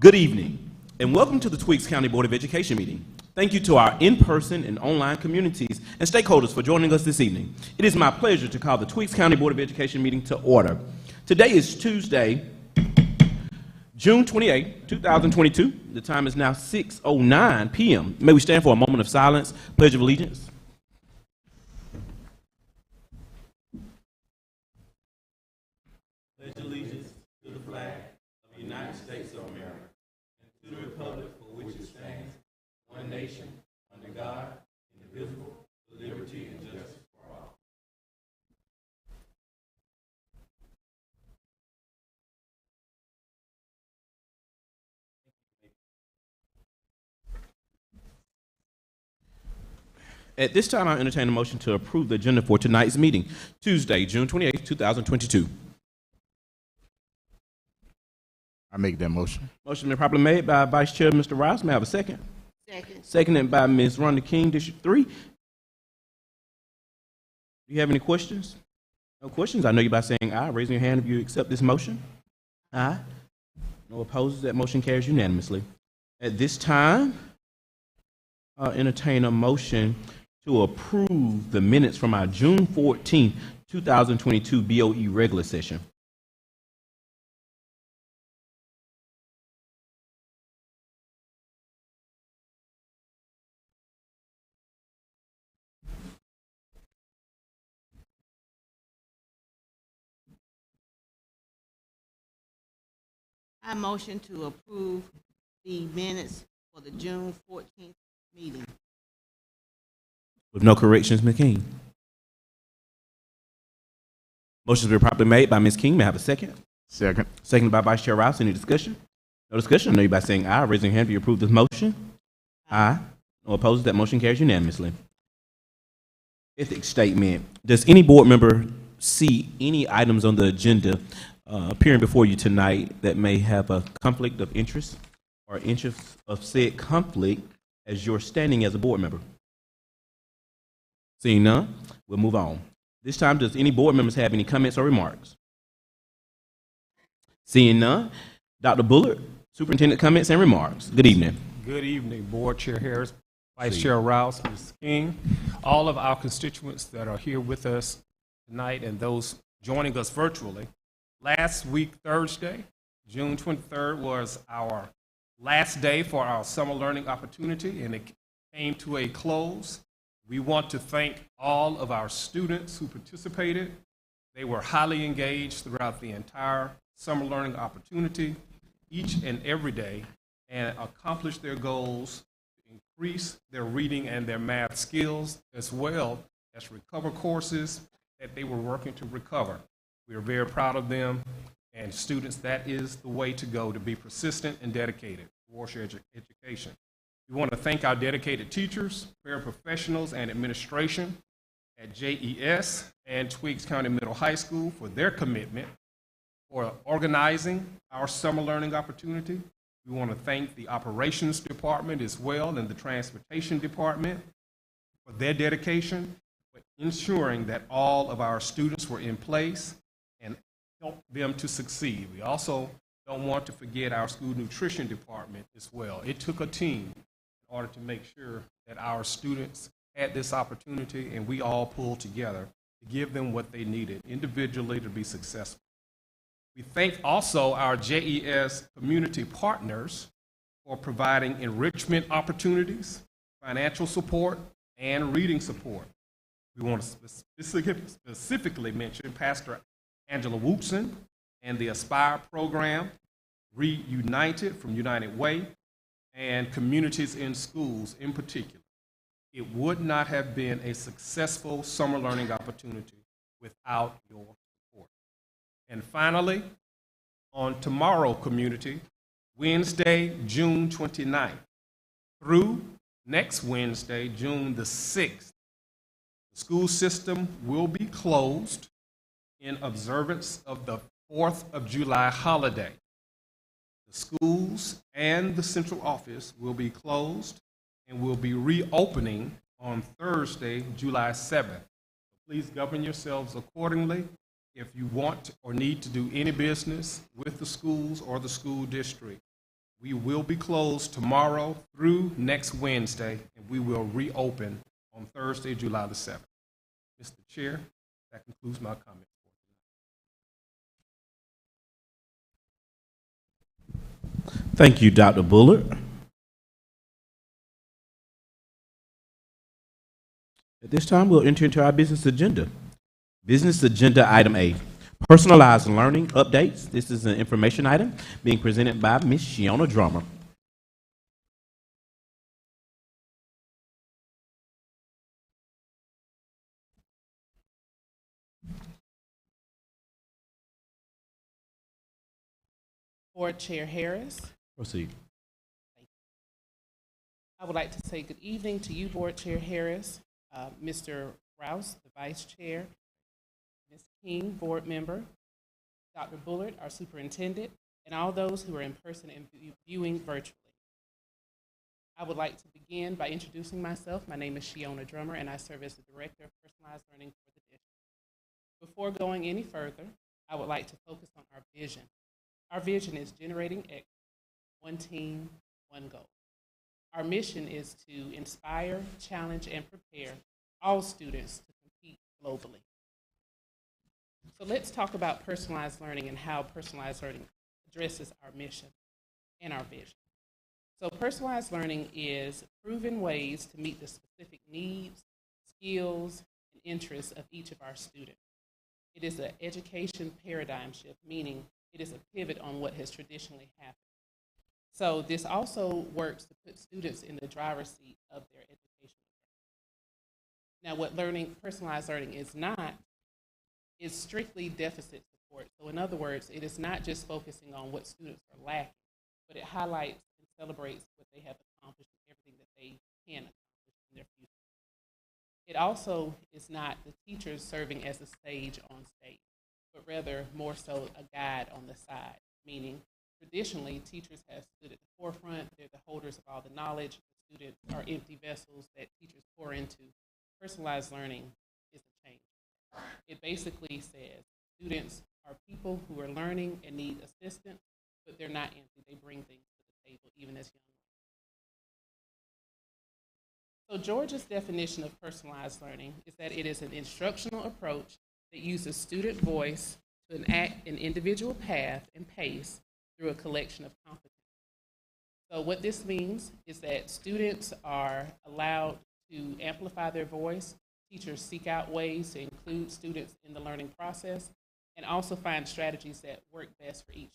Good evening, and welcome to the Tweaks County Board of Education meeting. Thank you to our in-person and online communities and stakeholders for joining us this evening. It is my pleasure to call the Tweaks County Board of Education meeting to order. Today is Tuesday, June 28, 2022. The time is now 6:09 p.m. May we stand for a moment of silence, Pledge of Allegiance. Pledge allegiance to the flag of the United States of America and to the republic for which it stands, one nation, under God, indivisible, with liberty and justice for all. At this time, I entertain a motion to approve the agenda for tonight's meeting, Tuesday, June 28, 2022. I make that motion. Motion been properly made by Vice Chair Mr. Rouse. May I have a second? Second. Seconded by Ms. Rhonda King, District 3. Do you have any questions? No questions? I know you by saying aye. Raising your hand if you accept this motion. Aye. No opposed. That motion carries unanimously. At this time, I'll entertain a motion to approve the minutes from our June 14, 2022 BOE regular session. I motion to approve the minutes for the June 14th meeting. With no corrections, Ms. King. Motion's been properly made by Ms. King. May I have a second? Second. Seconded by Vice Chair Rouse. Any discussion? No discussion. I know you by saying aye. Raising your hand if you approve this motion. Aye. No opposed. That motion carries unanimously. Ethics statement. Does any board member see any items on the agenda appearing before you tonight that may have a conflict of interest or interest of said conflict as you're standing as a board member? Seeing none, we'll move on. This time, does any board members have any comments or remarks? Seeing none, Dr. Bullard, Superintendent, comments and remarks. Good evening. Good evening, Board Chair Harris, Vice Chair Rouse, Ms. King, all of our constituents that are here with us tonight and those joining us virtually. Last week, Thursday, June 23rd, was our last day for our summer learning opportunity, and it came to a close. We want to thank all of our students who participated. They were highly engaged throughout the entire summer learning opportunity, each and every day, and accomplished their goals to increase their reading and their math skills, as well as recover courses that they were working to recover. We are very proud of them, and students, that is the way to go, to be persistent and dedicated towards your education. We want to thank our dedicated teachers, paraprofessionals, and administration at JES and Tweaks County Middle High School for their commitment for organizing our summer learning opportunity. We want to thank the operations department as well and the transportation department for their dedication, for ensuring that all of our students were in place and help them to succeed. We also don't want to forget our school nutrition department as well. It took a team in order to make sure that our students had this opportunity, and we all pulled together to give them what they needed individually to be successful. We thank also our JES community partners for providing enrichment opportunities, financial support, and reading support. We want to specifically mention Pastor Angela Wootson and the Aspire program, Reunited from United Way, and Communities in Schools in particular. It would not have been a successful summer learning opportunity without your support. And finally, on tomorrow, community, Wednesday, June 29th, through next Wednesday, June the 6th, the school system will be closed in observance of the 4th of July holiday. The schools and the central office will be closed and will be reopening on Thursday, July 7th. Please govern yourselves accordingly if you want or need to do any business with the schools or the school district. We will be closed tomorrow through next Wednesday, and we will reopen on Thursday, July the 7th. Mr. Chair, that concludes my comments. Thank you, Dr. Bullard. At this time, we'll enter into our business agenda. Business agenda item A, personalized learning updates. This is an information item being presented by Ms. Shiona Drummer. Board Chair Harris, Proceed. I would like to say good evening to you, Board Chair Harris, Mr. Rouse, the Vice Chair, Ms. King, Board Member, Dr. Bullard, our Superintendent, and all those who are in person and viewing virtually. I would like to begin by introducing myself. My name is Shiona Drummer, and I serve as the Director of Personalized Learning for the district. Before going any further, I would like to focus on our vision. Our vision is generating excellence, one team, one goal. Our mission is to inspire, challenge, and prepare all students to compete globally. So let's talk about personalized learning and how personalized learning addresses our mission and our vision. So personalized learning is proven ways to meet the specific needs, skills, and interests of each of our students. It is an education paradigm shift, meaning it is a pivot on what has traditionally happened. So this also works to put students in the driver's seat of their education. Now, what personalized learning is not, is strictly deficit support. So in other words, it is not just focusing on what students are lacking, but it highlights and celebrates what they have accomplished and everything that they can accomplish in their future. It also is not the teachers serving as a sage on stage, but rather more so a guide on the side, meaning traditionally teachers have stood at the forefront, they're the holders of all the knowledge, the students are empty vessels that teachers pour into. Personalized learning is a change. It basically says students are people who are learning and need assistance, but they're not empty, they bring things to the table even as young. So Georgia's definition of personalized learning is that it is an instructional approach that uses student voice to enact an individual path and pace through a collection of competencies. So what this means is that students are allowed to amplify their voice, teachers seek out ways to include students in the learning process, and also find strategies that work best for each.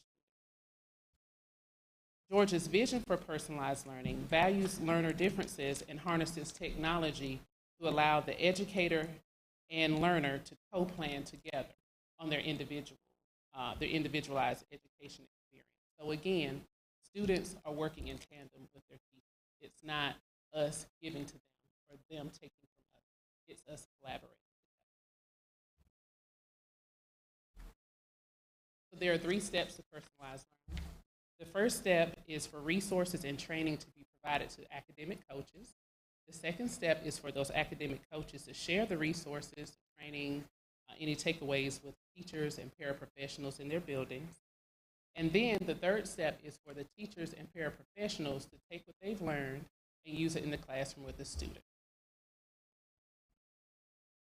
Georgia's vision for personalized learning values learner differences and harnesses technology to allow the educator and learner to co-plan together on their individualized education experience. So again, students are working in tandem with their teachers. It's not us giving to them or them taking from us. It's us collaborating. So there are 3 steps to personalized learning. The first step is for resources and training to be provided to academic coaches. The second step is for those academic coaches to share the resources, training, any takeaways with teachers and paraprofessionals in their buildings. And then the third step is for the teachers and paraprofessionals to take what they've learned and use it in the classroom with the student.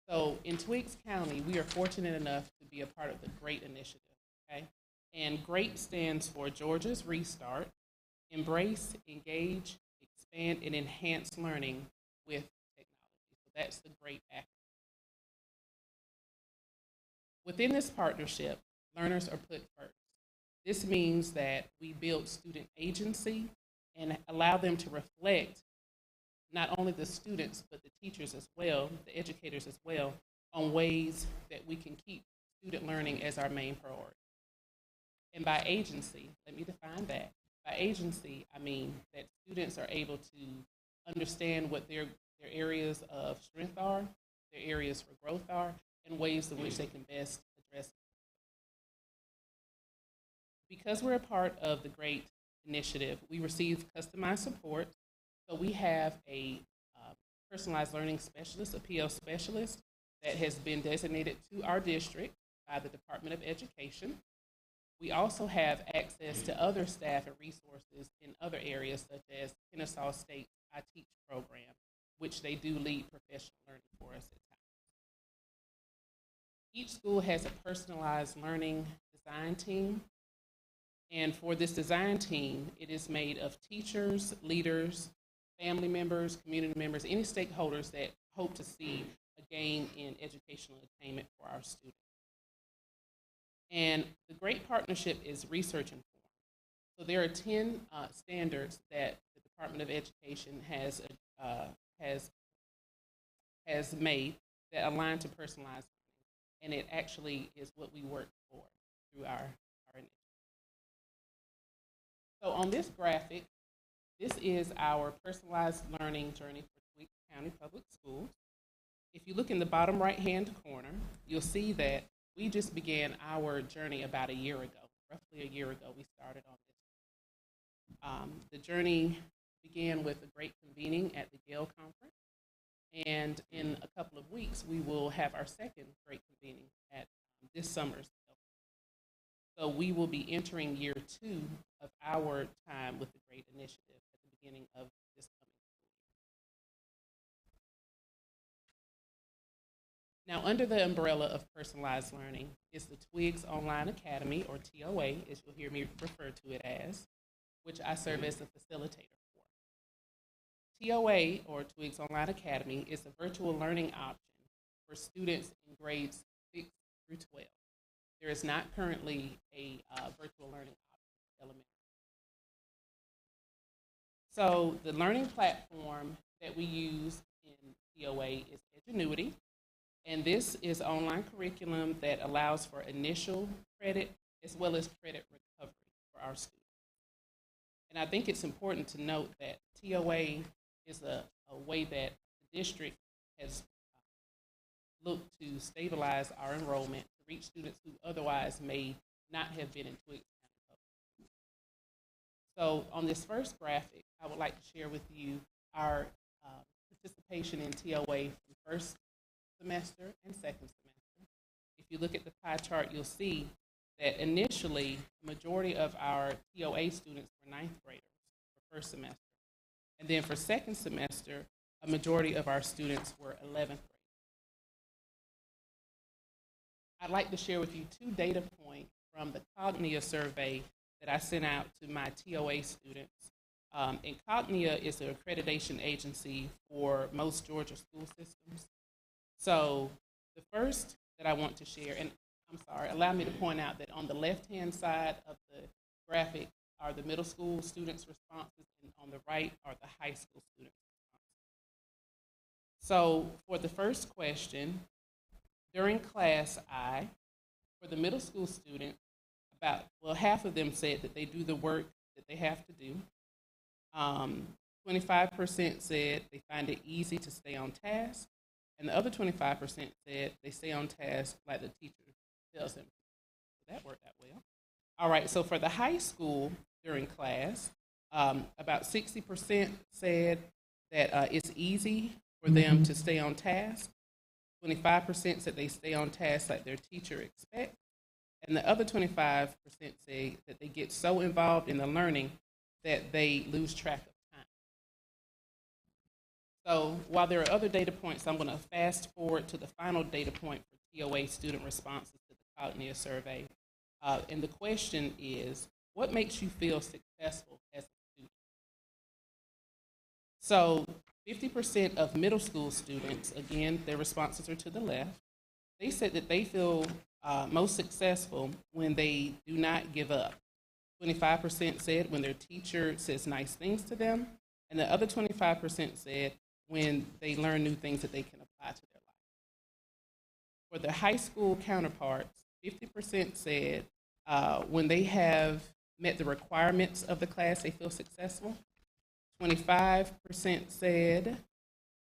So in Twiggs County, we are fortunate enough to be a part of the GREAT initiative, okay? And GREAT stands for Georgia's Restart, Embrace, Engage, Expand, and Enhance Learning with Technology. So that's the GREAT acronym. Within this partnership, learners are put first. This means that we build student agency and allow them to reflect not only the students, but the teachers as well, the educators as well, on ways that we can keep student learning as our main priority. And by agency, let me define that. By agency, I mean that students are able to understand what their areas of strength are, their areas for growth are, and ways in which they can best address it. Because we're a part of the GREAT initiative, we receive customized support. So we have a personalized learning specialist, a PL specialist, that has been designated to our district by the Department of Education. We also have access to other staff and resources in other areas, such as Kennesaw State I Teach program, which they do lead professional learning for us at times. Each school has a personalized learning design team. And for this design team, it is made of teachers, leaders, family members, community members, any stakeholders that hope to see a gain in educational attainment for our students. And the great partnership is research informed. So there are 10 standards that the Department of Education has made that align to personalized learning, and it actually is what we work for through our initiative. So on this graphic, this is our personalized learning journey for Tweed County Public Schools. If you look in the bottom right-hand corner, you'll see that we just began our journey about a year ago. Roughly a year ago, we started on this. The journey began with a great convening at the Gale Conference, and in a couple of weeks, we will have our second great convening at this summer's. So we will be entering year 2 of our time with the GREAT initiative at the beginning of this coming school year. Now, under the umbrella of personalized learning is the Twigs Online Academy, or TOA, as you'll hear me refer to it as, which I serve as the facilitator for. TOA, or Twigs Online Academy, is a virtual learning option for students in grades 6 through 12. There is not currently a virtual learning option for elementary. So the learning platform that we use in TOA is Edgenuity, and this is online curriculum that allows for initial credit as well as credit recovery for our students. And I think it's important to note that TOA is a way that the district has looked to stabilize our enrollment to reach students who otherwise may not have been in Twiggs County Public Schools. So on this first graphic, I would like to share with you our participation in TOA from first semester and second semester. If you look at the pie chart, you'll see that initially, the majority of our TOA students were 9th graders for first semester. And then for second semester, a majority of our students were 11th graders. I'd like to share with you 2 data points from the Cognia survey that I sent out to my TOA students. And Cognia is an accreditation agency for most Georgia school systems. So the first that I want to share, and I'm sorry, allow me to point out that on the left-hand side of the graphic are the middle school students' responses, and on the right are the high school students' responses. So for the first question, during class I, for the middle school students, half of them said that they do the work that they have to do. 25% said they find it easy to stay on task, and the other 25% said they stay on task like the teacher tells them. So that worked out well. All right, so for the high school during class, about 60% said that it's easy for them to stay on task. 25% said they stay on task like their teacher expects, and the other 25% say that they get so involved in the learning that they lose track of time. So while there are other data points, I'm going to fast forward to the final data point for TOA student responses to the Cognia survey. And the question is, what makes you feel successful as a student? So 50% of middle school students, again, their responses are to the left, they said that they feel most successful when they do not give up. 25% said when their teacher says nice things to them, and the other 25% said when they learn new things that they can apply to their life. For the high school counterparts, 50% said when they have met the requirements of the class, they feel successful. 25% said,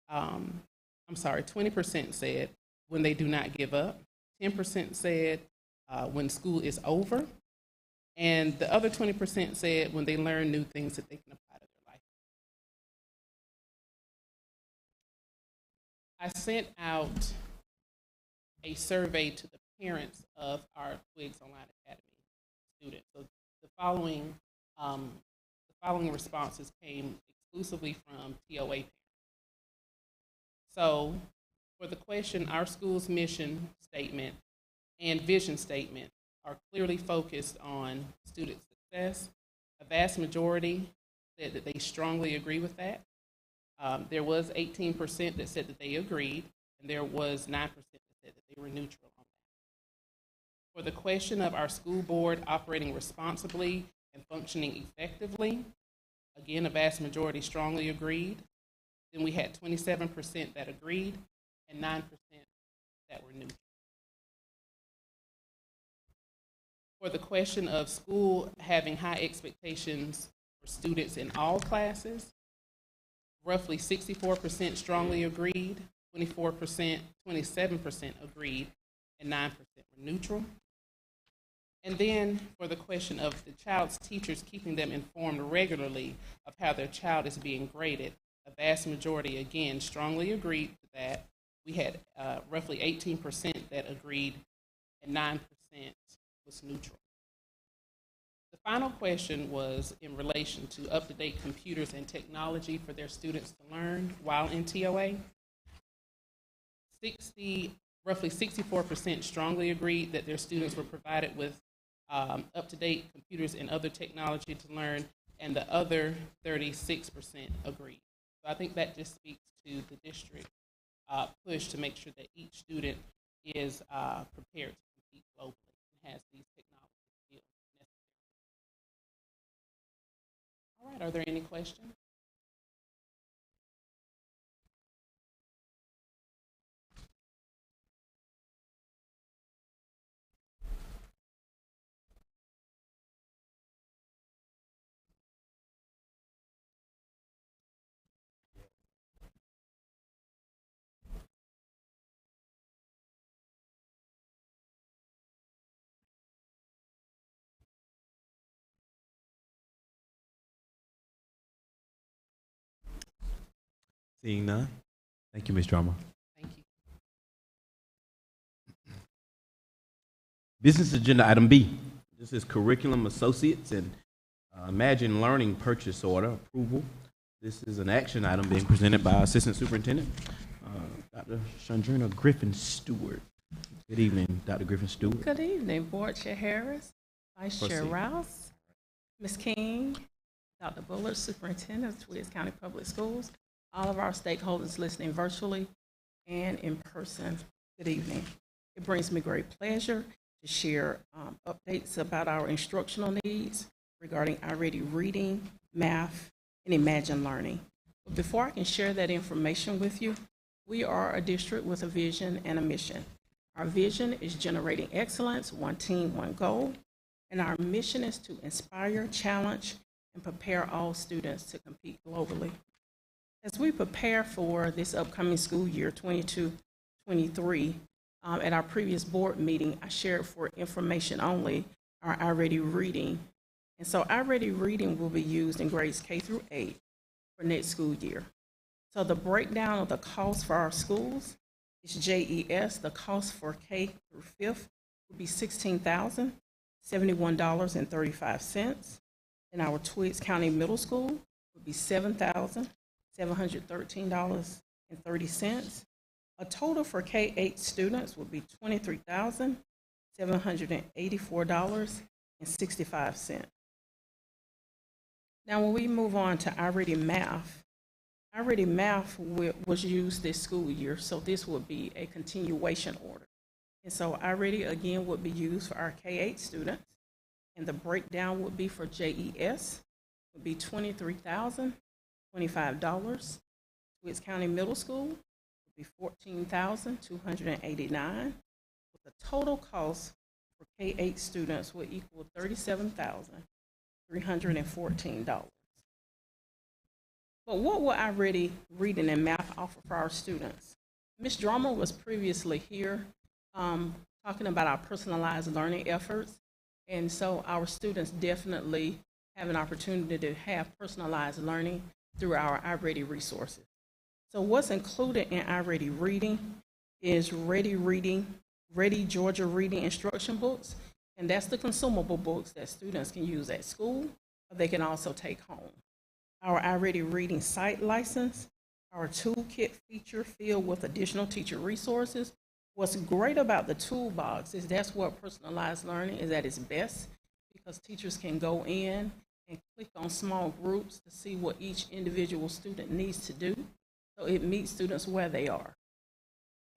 20% said when they do not give up. 10% said when school is over. And the other 20% said when they learn new things that they can apply to their life. I sent out a survey to the parents of our Twigs Online Academy following responses came exclusively from TOA parents. So, for the question, our school's mission statement and vision statement are clearly focused on student success. A vast majority said that they strongly agree with that. There was 18% that said that they agreed, and there was 9% that said that they were neutral on that. For the question of our school board operating responsibly and functioning effectively, again, a vast majority strongly agreed. Then we had 27% that agreed and 9% that were neutral. For the question of school having high expectations for students in all classes, roughly 64% strongly agreed, 27% agreed, and 9% were neutral. And then for the question of the child's teachers keeping them informed regularly of how their child is being graded, a vast majority, again, strongly agreed to that. We had roughly 18% that agreed and 9% was neutral. The final question was in relation to up-to-date computers and technology for their students to learn while in TOA. Roughly 64% strongly agreed that their students were provided with up-to-date computers and other technology to learn, and the other 36% agreed. So I think that just speaks to the district push to make sure that each student is prepared to compete globally and has these technology skills necessary. All right, are there any questions? Seeing none. Thank you, Ms. Drummer. Thank you. Business agenda item B. This is curriculum associates and Imagine Learning purchase order approval. This is an action item being presented by Assistant Superintendent Dr. Chandrina Griffin-Stewart. Good evening, Dr. Griffin-Stewart. Good evening, Board Chair Harris, Vice Chair Proceed. Rouse, Ms. King, Dr. Bullard, Superintendent of Tweeds County Public Schools, all of our stakeholders listening virtually and in person. Good evening. It brings me great pleasure to share updates about our instructional needs regarding iReady reading, math, and Imagine Learning. But before I can share that information with you, we are a district with a vision and a mission. Our vision is generating excellence, one team, one goal, and our mission is to inspire, challenge, and prepare all students to compete globally. As we prepare for this upcoming school year, 22-23, at our previous board meeting, I shared for information only our iReady reading. And so iReady reading will be used in grades K through 8 for next school year. So the breakdown of the cost for our schools is JES. The cost for K through 5th would be $16,071.35. And our Tweeds County Middle School would be $7,713.30. A total for K-8 students would be $23,784.65. Now, when we move on to iReady Math, iReady Math was used this school year, so this would be a continuation order. And so iReady, again, would be used for our K-8 students, and the breakdown would be for JES, would be $23,025. Tweeds County Middle School would be $14,289. With the total cost for K-8 students would equal $37,314. But what will iReady reading and math offer for our students? Ms. Drummer was previously here talking about our personalized learning efforts. And so our students definitely have an opportunity to have personalized learning through our iReady resources. So what's included in iReady reading is Ready Georgia Reading instruction books And that's the consumable books that students can use at school, or they can also take home. Our iReady Reading site license, our toolkit feature filled with additional teacher resources. What's great about the toolbox is that's where personalized learning is at its best, because teachers can go in and click on small groups to see what each individual student needs to do, so it meets students where they are.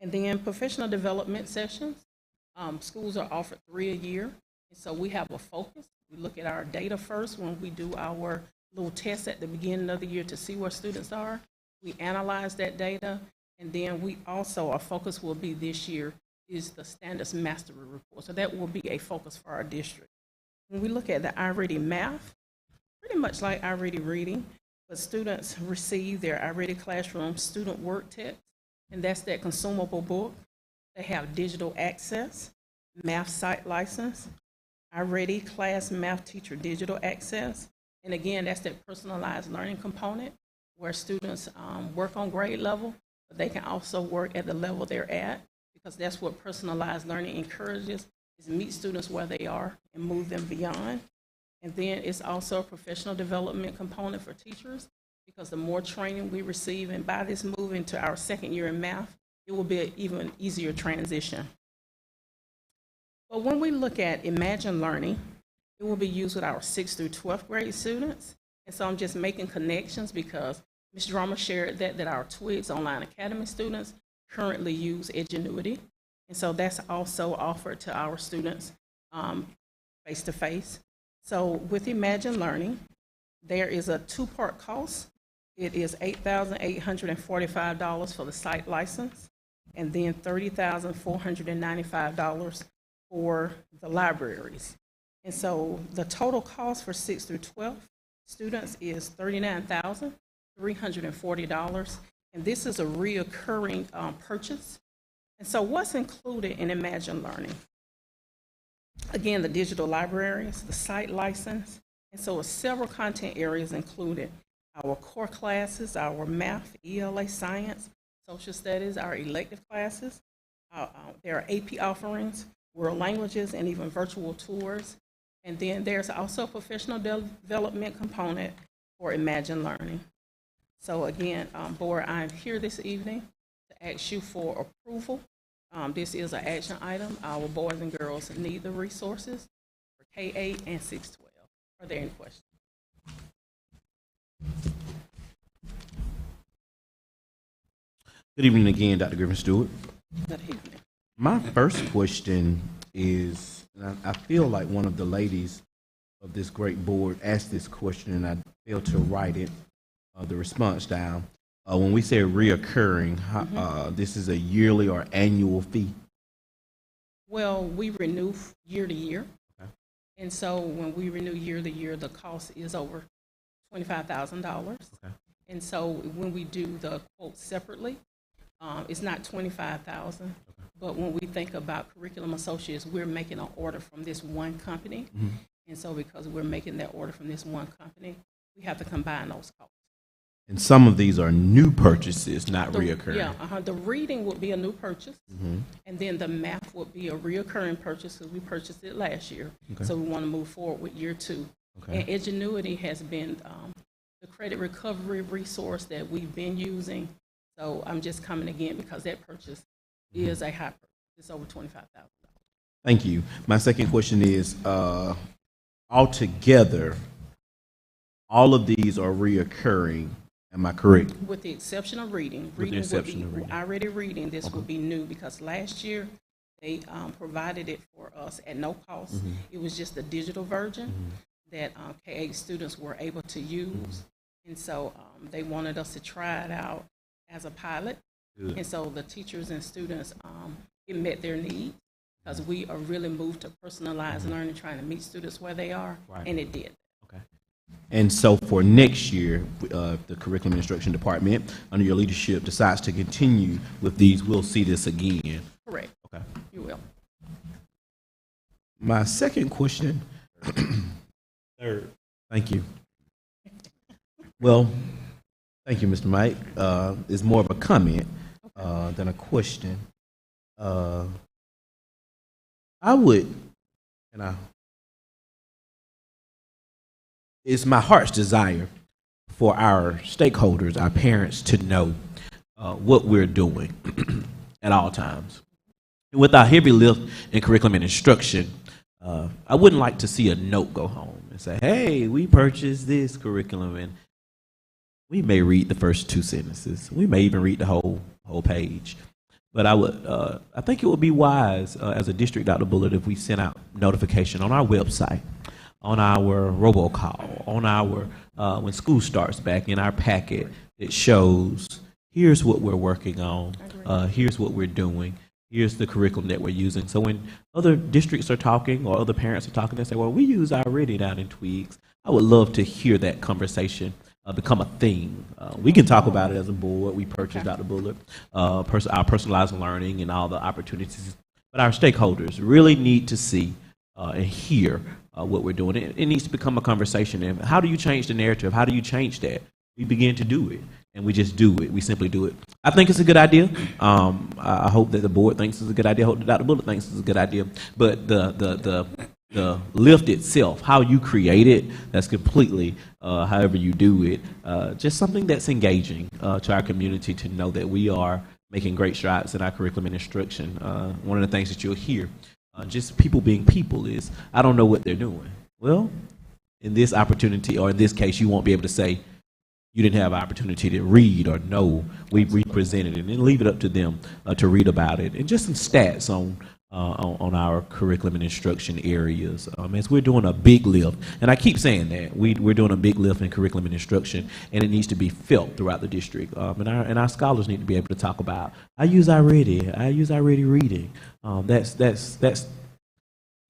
And then professional development sessions. Schools are offered 3 a year, and so we have a focus. We look at our data first when we do our little tests at the beginning of the year to see where students are. We analyze that data, and then we also, our focus will be this year is the standards mastery report. So that will be a focus for our district. When we look at the iReady Math, pretty much like iReady Reading, but students receive their iReady Classroom student work text, and that's that consumable book. They have digital access, math site license, iReady Class Math Teacher digital access, and again, that's that personalized learning component where students work on grade level, but they can also work at the level they're at, because that's what personalized learning encourages, is meet students where they are and move them beyond. And then it's also a professional development component for teachers, because the more training we receive, and by this move into our second year in math, it will be an even easier transition. But when we look at Imagine Learning, it will be used with our 6th through 12th grade students. And so I'm just making connections because Ms. Drama shared that our Twigs Online Academy students currently use Edgenuity. And so that's also offered to our students face-to-face. So with Imagine Learning, there is a 2-part cost. It is $8,845 for the site license, and then $30,495 for the libraries. And so the total cost for 6th through 12th students is $39,340, and this is a reoccurring purchase. And so what's included in Imagine Learning? Again, the digital libraries, the site license, and so several content areas included. Our core classes, our math, ELA science, social studies, our elective classes. There are AP offerings, world languages, and even virtual tours. And then there's also a professional development component for Imagine Learning. So again, board, I'm here this evening to ask you for approval. This is an action item. Our boys and girls need the resources for K-8 and 6-12. Are there any questions? Good evening again, Dr. Griffin Stewart. Good evening. My first question is, and I feel like one of the ladies of this great board asked this question and I failed to write it, the response down. When we say reoccurring, this is a yearly or annual fee? Well, we renew year to year. Okay. And so when we renew year to year, the cost is over $25,000. Okay. And so when we do the quote separately, it's not $25,000. Okay. But when we think about Curriculum Associates, we're making an order from this one company. Mm-hmm. And so because we're making that order from this one company, we have to combine those costs. And some of these are new purchases, not reoccurring. Yeah, the reading would be a new purchase, mm-hmm. and then the math would be a reoccurring purchase because we purchased it last year. Okay. So we want to move forward with year 2. Okay. And Edgenuity has been the credit recovery resource that we've been using. So I'm just coming again because that purchase mm-hmm. is a high purchase. It's over $25,000. Thank you. My second question is, altogether, all of these are reoccurring. Am I correct? With the exception of reading. With the exception of reading. iReady Reading, this okay. would be new because last year they provided it for us at no cost. Mm-hmm. It was just the digital version mm-hmm. that K-8 students were able to use. Mm-hmm. And so they wanted us to try it out as a pilot. Good. And so the teachers and students, it met their needs because we are really moved to personalized mm-hmm. learning, trying to meet students where they are, right. And it did. Okay. And so for next year, the Curriculum Instruction Department, under your leadership, decides to continue with these. We'll see this again. Correct. Okay. You will. My second question. Third. Thank you. Well, thank you, Mr. Mike. It's more of a comment than a question. I would And it's my heart's desire for our stakeholders, our parents, to know what we're doing at all times. With our heavy lift in curriculum and instruction, I wouldn't like to see a note go home and say, hey, we purchased this curriculum, and we may read the first 2 sentences. We may even read the whole page. But I think it would be wise as a district, Dr. Bullard, if we sent out notification on our website, on our robocall, on our, when school starts back, in our packet, it shows, here's what we're working on, here's what we're doing, here's the curriculum that we're using. So when other districts are talking or other parents are talking, they say, well, we use already down in Tweaks. I would love to hear that conversation become a thing. We can talk about it as a board. We purchased Dr. Bullard, our personalized learning and all the opportunities. But our stakeholders really need to see and hear what we're doing. It needs to become a conversation. And how do you change the narrative? How do you change that? We begin to do it, and we just do it. We simply do it. I think it's a good idea. I hope that the board thinks it's a good idea. I hope that Dr. Bullard thinks it's a good idea. But the lift itself, how you create it, that's completely however you do it, just something that's engaging to our community to know that we are making great strides in our curriculum and instruction. One of the things that you'll hear, just people being people, is, I don't know what they're doing. Well, in this opportunity, or in this case, you won't be able to say you didn't have an opportunity to read or know. We represented it, and leave it up to them to read about it. And just some stats on our curriculum and instruction areas. As we're doing a big lift, and I keep saying that, we're doing a big lift in curriculum and instruction, and it needs to be felt throughout the district. And our scholars need to be able to talk about, I use reading. That's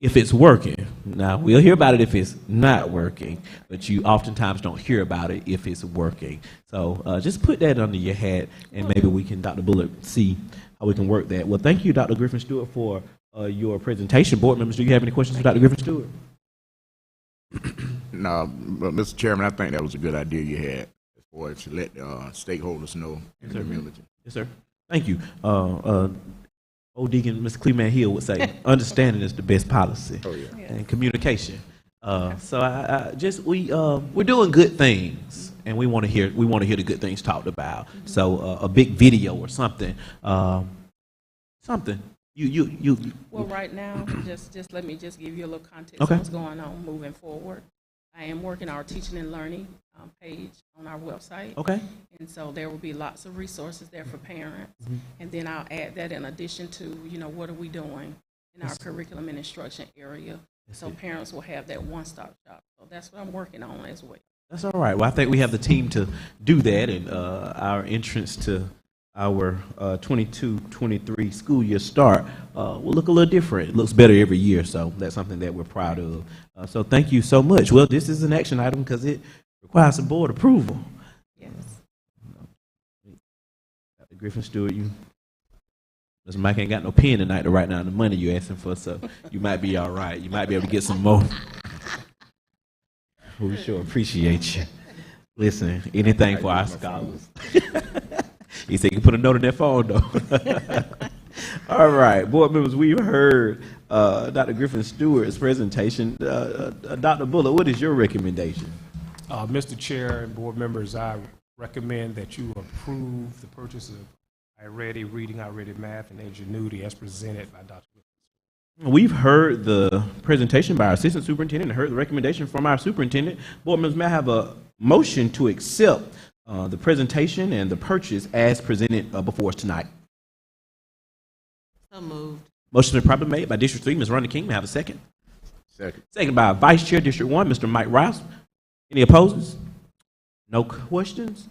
if it's working. Now, we'll hear about it if it's not working, but you oftentimes don't hear about it if it's working. So just put that under your hat, and maybe we can, Dr. Bullard, see how we can work that. Well, thank you, Dr. Griffin Stewart, for your presentation. Board members, do you have any questions for Dr. Griffin Stewart? No, but Mr. Chairman, I think that was a good idea you had as far as to let stakeholders know in the community. Yes, sir. Thank you. Old Deacon Mr. Cleveland Hill would say, understanding is the best policy. Oh, yeah. And communication. So we're doing good things, and we want to hear the good things talked about. Mm-hmm. So a big video or something, You. Well, right now, just let me just give you a little context Okay. of what's going on moving forward. I am working our teaching and learning page on our website. Okay. And so there will be lots of resources there for parents. Mm-hmm. And then I'll add that in addition to, what are we doing in our curriculum and instruction area. So parents will have that one-stop shop. So that's what I'm working on as well. That's all right. Well, I think we have the team to do that, and our entrance to our 22-23 school year start will look a little different. It looks better every year, so that's something that we're proud of. So thank you so much. Well, this is an action item because it requires some board approval. Yes. Dr. Griffin Stewart, Mr. Mike ain't got no pen tonight to write down the money you're asking for, so you might be all right. You might be able to get some more. We sure appreciate you. Listen, anything for our scholars. He said you can put a note on their phone, though. All right, board members, we've heard Dr. Griffin Stewart's presentation. Dr. Bullard, what is your recommendation? Mr. Chair and board members, I recommend that you approve the purchase of iReady Reading, iReady Math, and Ingenuity as presented by Dr. Griffin. We've heard the presentation by our assistant superintendent and heard the recommendation from our superintendent. Board members, may I have a motion to accept the presentation and the purchase as presented before us tonight? So moved. Motion is properly made by District 3, Ms. Rhonda King. May I have a second? Second. Second by Vice Chair, District 1, Mr. Mike Rouse. Any opposers? No questions?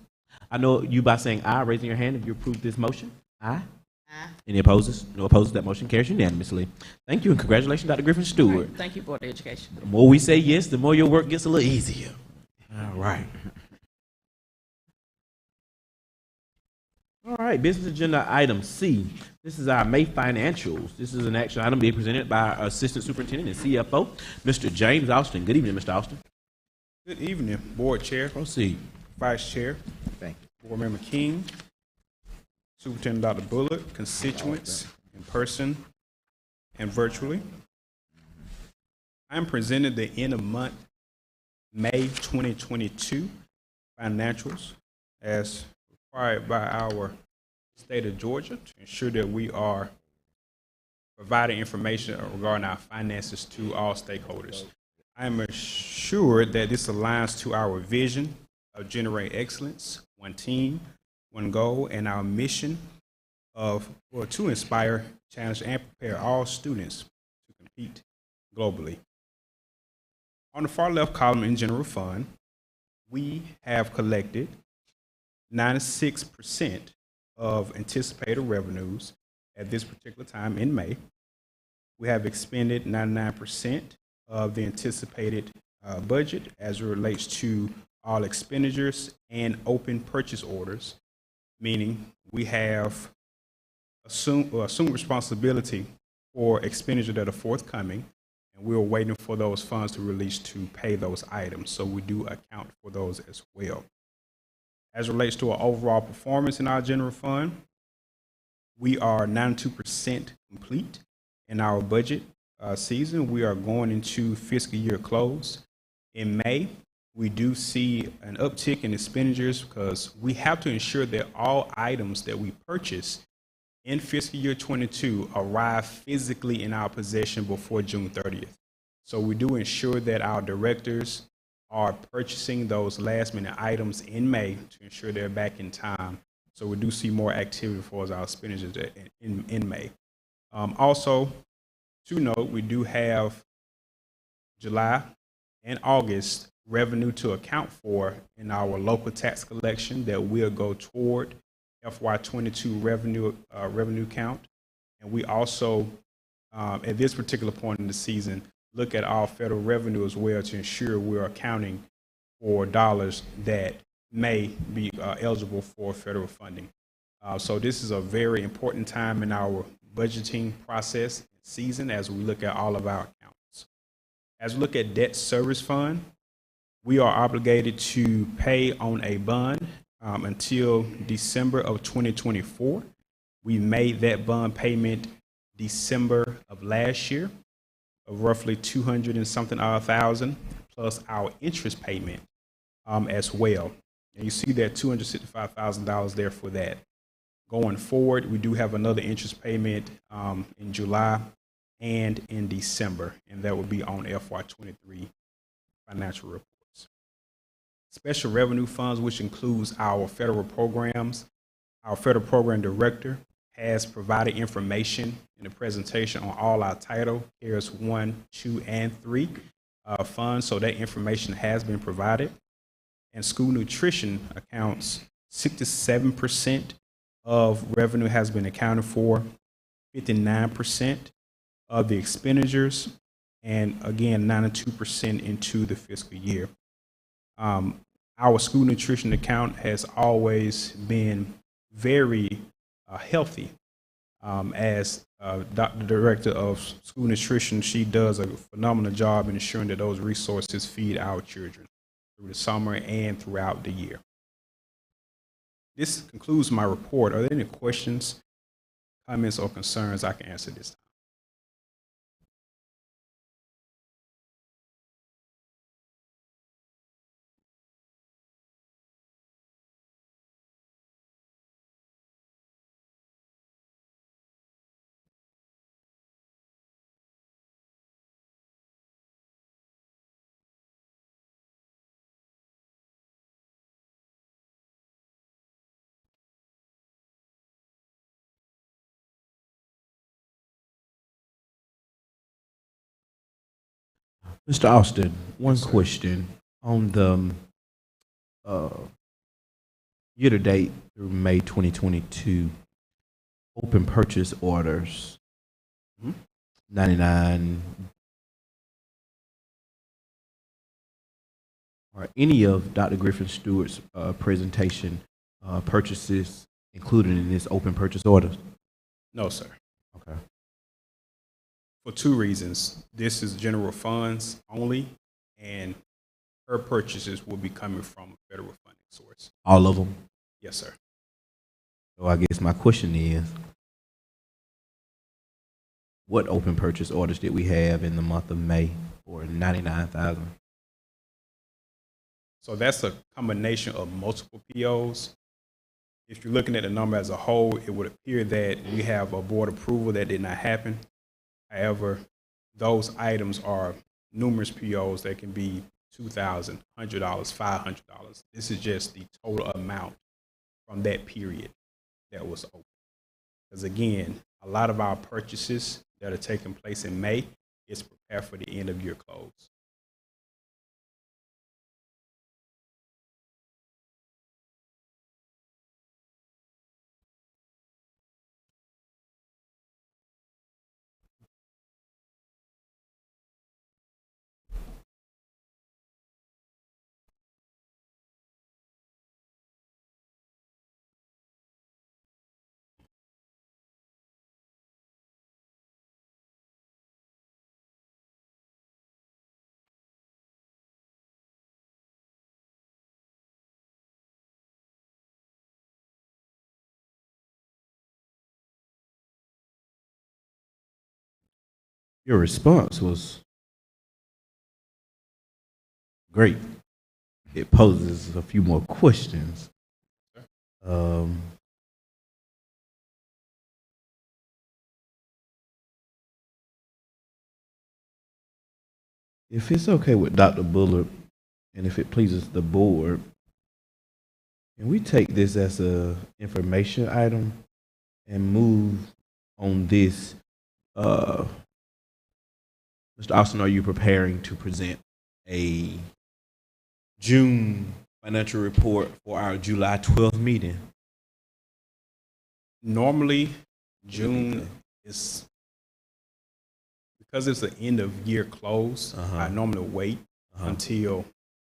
I know you by saying aye, raising your hand if you approve this motion. Aye. Aye. Any opposers? No opposers. That motion carries unanimously. Thank you and congratulations, Dr. Griffin Stewart. Right. Thank you, Board of Education. The more we say yes, the more your work gets a little easier. All right. All right, business agenda item C. This is our May financials. This is an action item being presented by our Assistant Superintendent and CFO, Mr. James Austin. Good evening, Mr. Austin. Good evening, Board Chair, Proceed. Vice Chair, Thank you. Board Member King, Superintendent Dr. Bullard, constituents in person and virtually. I am presenting the end of month May 2022 financials as required by our state of Georgia to ensure that we are providing information regarding our finances to all stakeholders. I am assured that this aligns to our vision of generate excellence, one team, one goal, and our mission to inspire, challenge, and prepare all students to compete globally. On the far left column in general fund, we have collected 96% of anticipated revenues at this particular time in May. We have expended 99% of the anticipated budget as it relates to all expenditures and open purchase orders, meaning we have assumed responsibility for expenditure that are forthcoming, and we're waiting for those funds to release to pay those items. So we do account for those as well. As it relates to our overall performance in our general fund, we are 92% complete in our budget season. We are going into fiscal year close. In May, we do see an uptick in expenditures because we have to ensure that all items that we purchase in fiscal year 22 arrive physically in our possession before June 30th. So we do ensure that our directors are purchasing those last minute items in May to ensure they're back in time. So we do see more activity for our expenditures in May. Also, to note, we do have July and August revenue to account for in our local tax collection that will go toward FY22 revenue count. And we also, at this particular point in the season, look at our federal revenue as well to ensure we're accounting for dollars that may be eligible for federal funding. So this is a very important time in our budgeting process season as we look at all of our accounts. As we look at debt service fund, we are obligated to pay on a bond until December of 2024. We made that bond payment December of last year of roughly 200 and something odd thousand plus our interest payment as well. And you see that $265,000 there for that. Going forward, we do have another interest payment in July and in December, and that will be on FY23 financial reports. Special revenue funds, which includes our federal programs. Our federal program director has provided information in the presentation on all our title, CARES 1, 2, and 3 funds, so that information has been provided. And school nutrition accounts 67% of revenue has been accounted for, 59% of the expenditures, and again, 92% into the fiscal year. Our school nutrition account has always been very healthy. As Dr. Director of School Nutrition, she does a phenomenal job in ensuring that those resources feed our children through the summer and throughout the year. This concludes my report. Are there any questions, comments, or concerns I can answer this time? Mr. Austin, one question on the year-to-date through May 2022 open purchase orders, 99. Are any of Dr. Griffin Stewart's presentation purchases included in this open purchase order? No, sir. Okay. For two reasons. This is general funds only, and her purchases will be coming from a federal funding source. All of them? Yes, sir. So I guess my question is, what open purchase orders did we have in the month of May for $99,000. So that's a combination of multiple POs. If you're looking at the number as a whole, it would appear that we have a board approval that did not happen. However, those items are numerous POs that can be $2,000, $100, $500. This is just the total amount from that period that was open. Because again, a lot of our purchases that are taking place in May is prepared for the end of year close. Your response was great. It poses a few more questions. If it's okay with Dr. Bullard, and if it pleases the board, can we take this as a information item and move on this? Mr. Austin, are you preparing to present a June financial report for our July 12th meeting? Normally, June is, because it's the end of year close, I normally wait until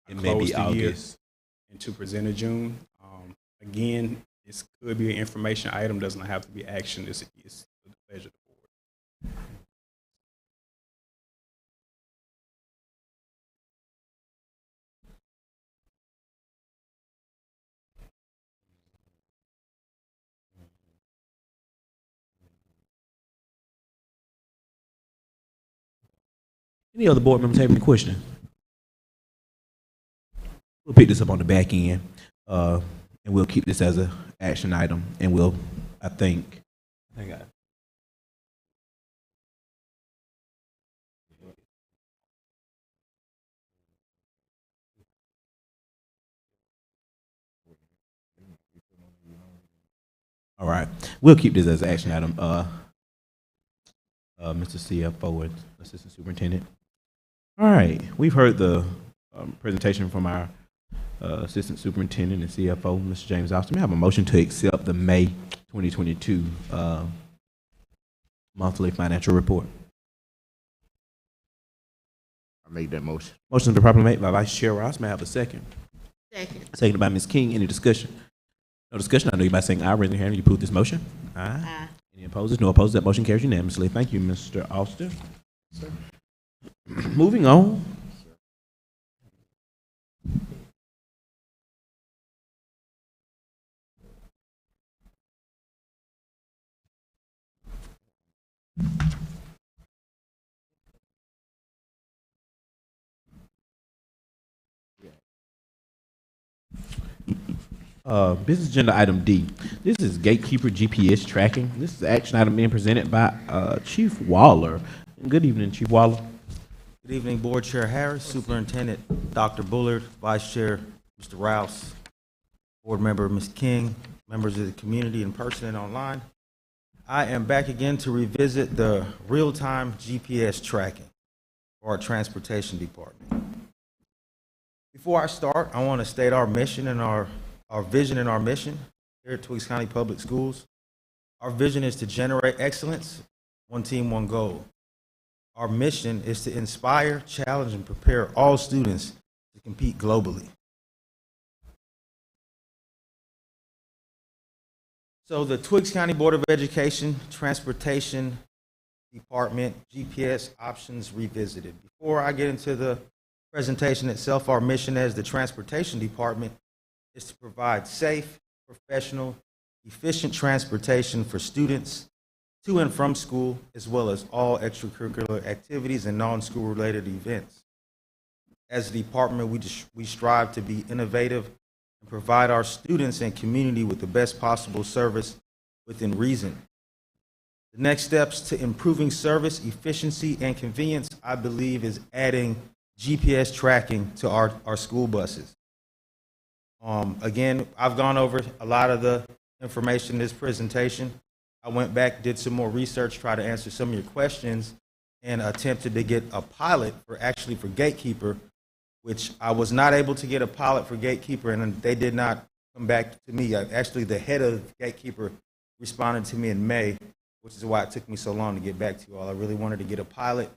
I It may close be the year August. and to present in June. Again, this could be an information item, does not have to be action. It's the pleasure of the board. Any other board members have any questions? We'll pick this up on the back end, and we'll keep this as an action item, and we'll, I think all right, we'll keep this as an action item. Mr. CFO and Assistant Superintendent. All right, we've heard the presentation from our Assistant Superintendent and CFO, Mr. James Austin. May I have a motion to accept the May 2022 monthly financial report? I made that motion. Motion to properly made by Vice Chair Ross. May I have a second? Second. Seconded by Ms. King. Any discussion? No discussion. I know you by saying aye. Raise your hand. You approve this motion? Aye. Aye. Any opposed? No opposed. That motion carries unanimously. Thank you, Mr. Austin. Moving on. Business agenda item D. This is gatekeeper GPS tracking. This is the action item being presented by Chief Waller. Good evening, Chief Waller. Good evening, Board Chair Harris, Superintendent Dr. Bullard, Vice Chair Mr. Rouse, Board Member Ms. King, members of the community in person and online. I am back again to revisit the real-time GPS tracking for our Transportation Department. Before I start, I want to state our mission and our vision and our mission here at Twiggs County Public Schools. Our vision is to generate excellence, one team, one goal. Our mission is to inspire, challenge, and prepare all students to compete globally. So the Twiggs County Board of Education Transportation Department GPS options revisited. Before I get into the presentation itself, our mission as the Transportation Department is to provide safe, professional, efficient transportation for students to and from school, as well as all extracurricular activities and non-school related events. As a department, we strive to be innovative and provide our students and community with the best possible service within reason. The next steps to improving service, efficiency, and convenience, I believe, is adding GPS tracking to our school buses. Again, I've gone over a lot of the information in this presentation. I went back, did some more research, tried to answer some of your questions, and attempted to get a pilot for Gatekeeper, which I was not able to get a pilot for Gatekeeper, and they did not come back to me. Actually, the head of Gatekeeper responded to me in May, which is why it took me so long to get back to you all. I really wanted to get a pilot,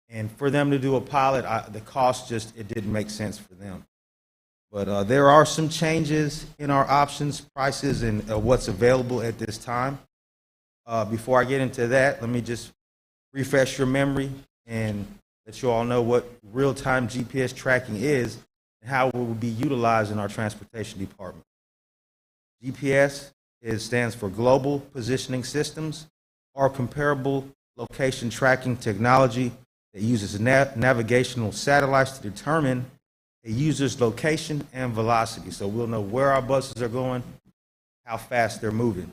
and for them to do a pilot, the cost it didn't make sense for them. But there are some changes in our options, prices, and what's available at this time. Before I get into that, let me just refresh your memory and let you all know what real-time GPS tracking is and how it will be utilized in our transportation department. GPS stands for Global Positioning Systems, or comparable location tracking technology that uses navigational satellites to determine a user's location and velocity. So we'll know where our buses are going, how fast they're moving.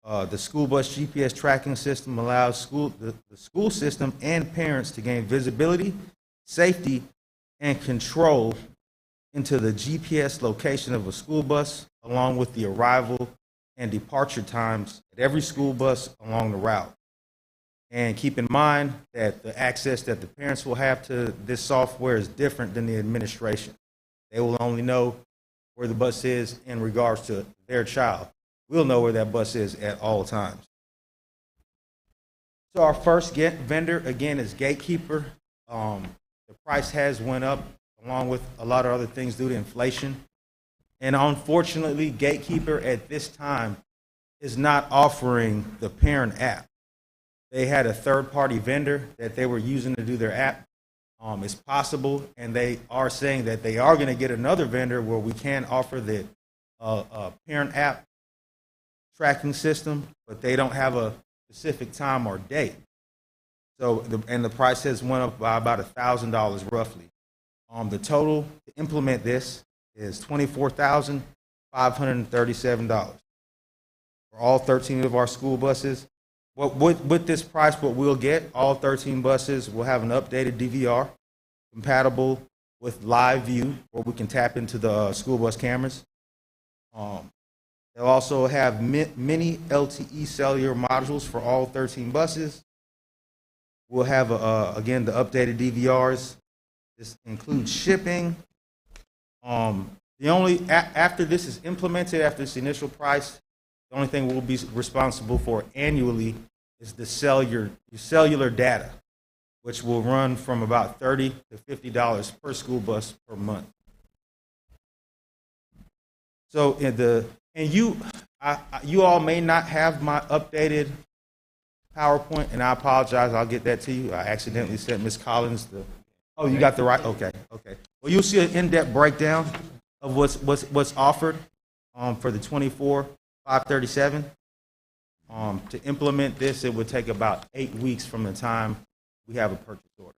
The school bus GPS tracking system allows the school system and parents to gain visibility, safety, and control into the GPS location of a school bus, along with the arrival and departure times at every school bus along the route. And keep in mind that the access that the parents will have to this software is different than the administration. They will only know where the bus is in regards to their child. We'll know where that bus is at all times. So our first vendor, again, is Gatekeeper. The price has went up along with a lot of other things due to inflation. And unfortunately, Gatekeeper at this time is not offering the parent app. They had a third-party vendor that they were using to do their app. It's possible, and they are saying that they are going to get another vendor where we can offer the parent app tracking system, but they don't have a specific time or date. So, the price has went up by about $1,000 roughly. The total to implement this is $24,537 for all 13 of our school buses. With this price, what we'll get, all 13 buses will have an updated DVR compatible with live view, where we can tap into the school bus cameras. They'll also have mini LTE cellular modules for all 13 buses. We'll have, again, the updated DVRs. This includes shipping. After this is implemented, after this initial price, the only thing we'll be responsible for annually is the cellular data, which will run from about $30 to $50 per school bus per month. So you all may not have my updated PowerPoint, and I apologize. I'll get that to you. I accidentally sent Ms. Collins the. Oh, you got the right. Okay. Well, you'll see an in-depth breakdown of what's offered for the 24,537. To implement this, it would take about 8 weeks from the time we have a purchase order.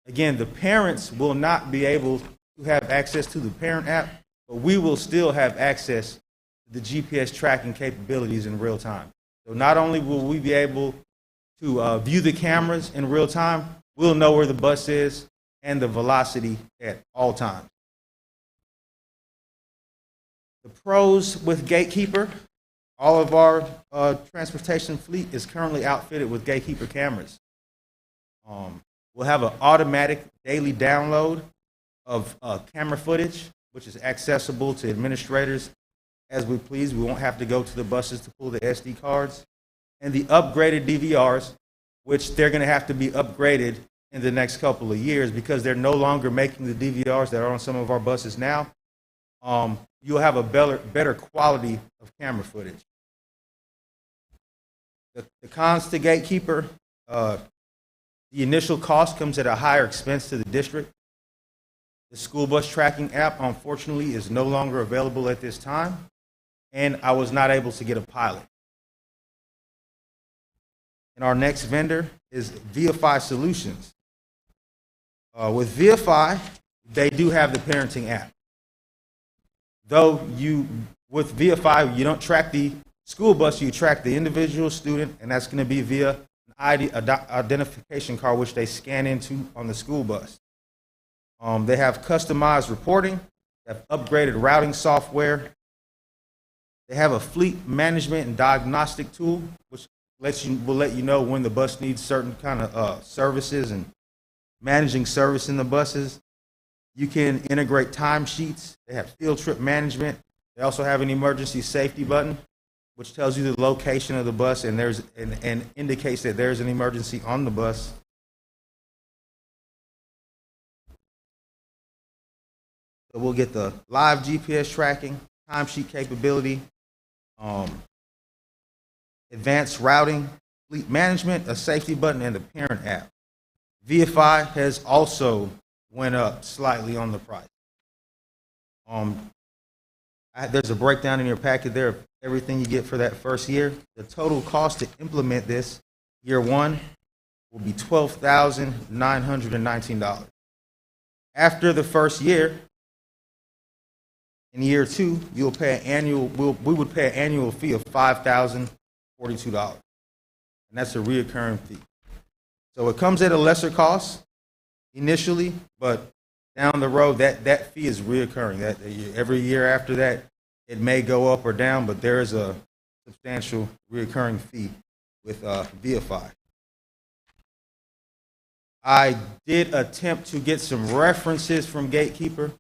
Again, the parents will not be able to have access to the parent app, but we will still have access to the GPS tracking capabilities in real time. So not only will we be able to view the cameras in real time, we'll know where the bus is and the velocity at all times. The pros with Gatekeeper: all of our transportation fleet is currently outfitted with Gatekeeper cameras. We'll have an automatic daily download of camera footage, which is accessible to administrators as we please. We won't have to go to the buses to pull the SD cards. And the upgraded DVRs, which they're going to have to be upgraded in the next couple of years because they're no longer making the DVRs that are on some of our buses now. You'll have a better quality of camera footage. The cons to Gatekeeper: the initial cost comes at a higher expense to the district. The school bus tracking app, unfortunately, is no longer available at this time, and I was not able to get a pilot. And our next vendor is VFI Solutions. With VFI, they do have the parenting app. Though with VFI, you don't track the school bus, you track the individual student, and that's going to be via an identification card, which they scan into on the school bus. They have customized reporting, they have upgraded routing software. They have a fleet management and diagnostic tool, which will let you know when the bus needs certain kind of services and managing service in the buses. You can integrate timesheets. They have field trip management. They also have an emergency safety button, which tells you the location of the bus and indicates that there's an emergency on the bus. So we'll get the live GPS tracking, timesheet capability, advanced routing, fleet management, a safety button, and the parent app. VFI has also went up slightly on the price. There's a breakdown in your packet there of everything you get for that first year. The total cost to implement this, year one, will be $12,919. After the first year, in year two, you'll pay we would pay an annual fee of $5,042, and that's a reoccurring fee. So it comes at a lesser cost initially, but down the road, that fee is reoccurring. That every year after that, it may go up or down, but there is a substantial reoccurring fee with VFI. I did attempt to get some references from Gatekeeper.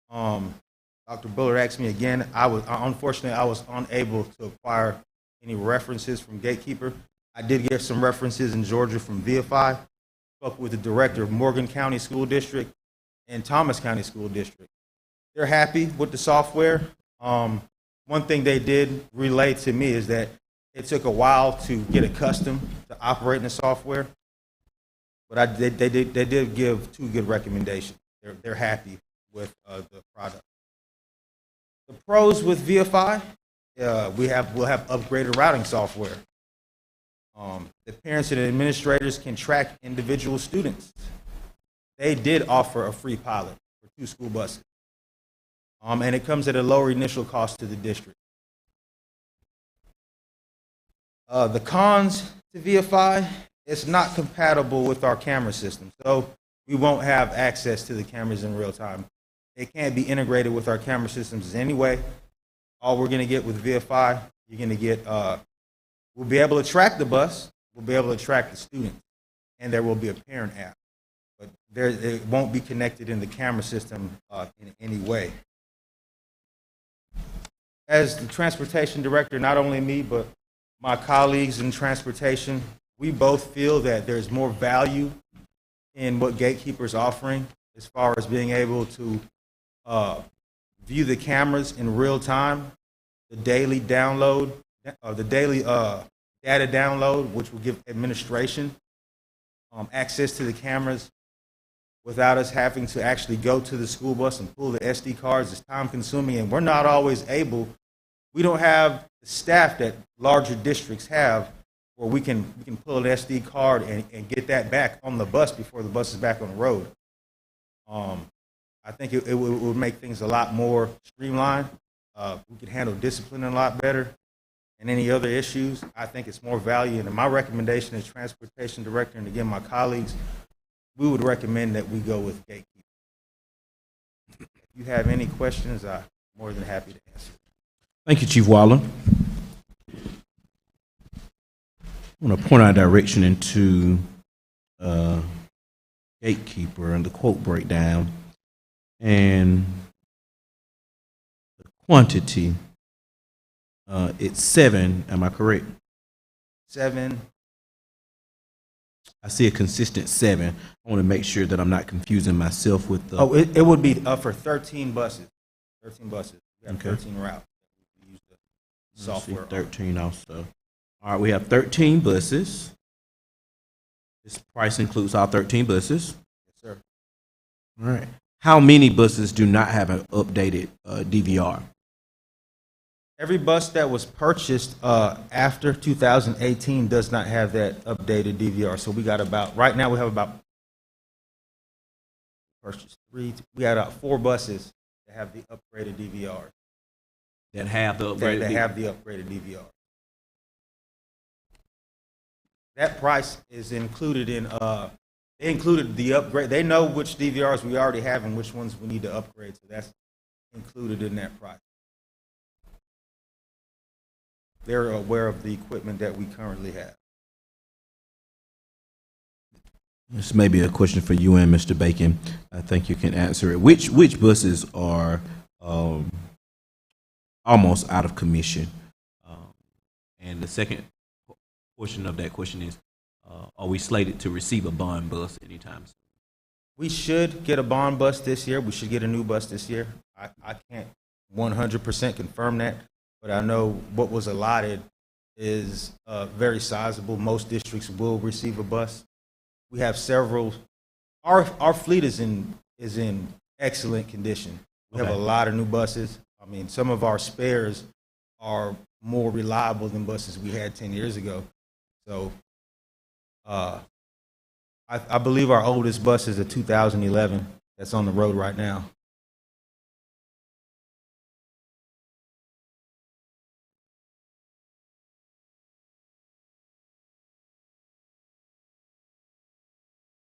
Dr. Bullard asked me again. Unfortunately, I was unable to acquire any references from Gatekeeper. I did get some references in Georgia from VFI. Spoke with the director of Morgan County School District and Thomas County School District. They're happy with the software. One thing they did relay to me is that it took a while to get accustomed to operating the software, but they did give two good recommendations. They're happy with the product. The pros with VFI, we'll have upgraded routing software. The parents and administrators can track individual students. They did offer a free pilot for 2 school buses. And it comes at a lower initial cost to the district. The cons to VFI, it's not compatible with our camera system, so we won't have access to the cameras in real time. It can't be integrated with our camera systems anyway. All we're going to get with VFI, you're going to get, we'll be able to track the bus, we'll be able to track the student, and there will be a parent app. But it won't be connected in the camera system in any way. As the transportation director, not only me, but my colleagues in transportation, we both feel that there's more value in what Gatekeeper is offering as far as being able to view the cameras in real time, the daily download, the daily data download, which will give administration access to the cameras without us having to actually go to the school bus and pull the SD cards. It's time consuming, and we're not always able. We don't have the staff that larger districts have where we can pull an SD card and get that back on the bus before the bus is back on the road. I think it would make things a lot more streamlined. We could handle discipline a lot better and any other issues. I think it's more value. And my recommendation as transportation director, and again, my colleagues, we would recommend that we go with Gatekeeper. If you have any questions, I'm more than happy to answer. Thank you, Chief Waller. I want to point our direction into Gatekeeper and the quote breakdown and the quantity. It's 7. Am I correct? 7. I see a consistent 7. I want to make sure that I'm not confusing myself with the. Oh, it would be for 13 buses. 13 buses. We have 13 routes. We use the software. 13 also. All right, we have 13 buses. This price includes all 13 buses. Yes, sir. All right. How many buses do not have an updated DVR? Every bus that was purchased after 2018 does not have that updated DVR. So we got about, right now we have about, purchased three, we got 4 buses that have the upgraded DVR. That have the That upgraded. have the upgraded DVR. That price is included in, they included the upgrade. They know which DVRs we already have and which ones we need to upgrade. So that's included in that price. They're aware of the equipment that we currently have. This may be a question for you and Mr. Bacon. I think you can answer it. Which buses are almost out of commission? And the second portion of that question is, are we slated to receive a bond bus anytime soon? We should get a bond bus this year. We should get a new bus this year. I can't 100% confirm that, but I know what was allotted is very sizable. Most districts will receive a bus. We have several. Our fleet is in excellent condition. We have a lot of new buses. I mean, some of our spares are more reliable than buses we had 10 years ago. So I believe our oldest bus is a 2011 that's on the road right now.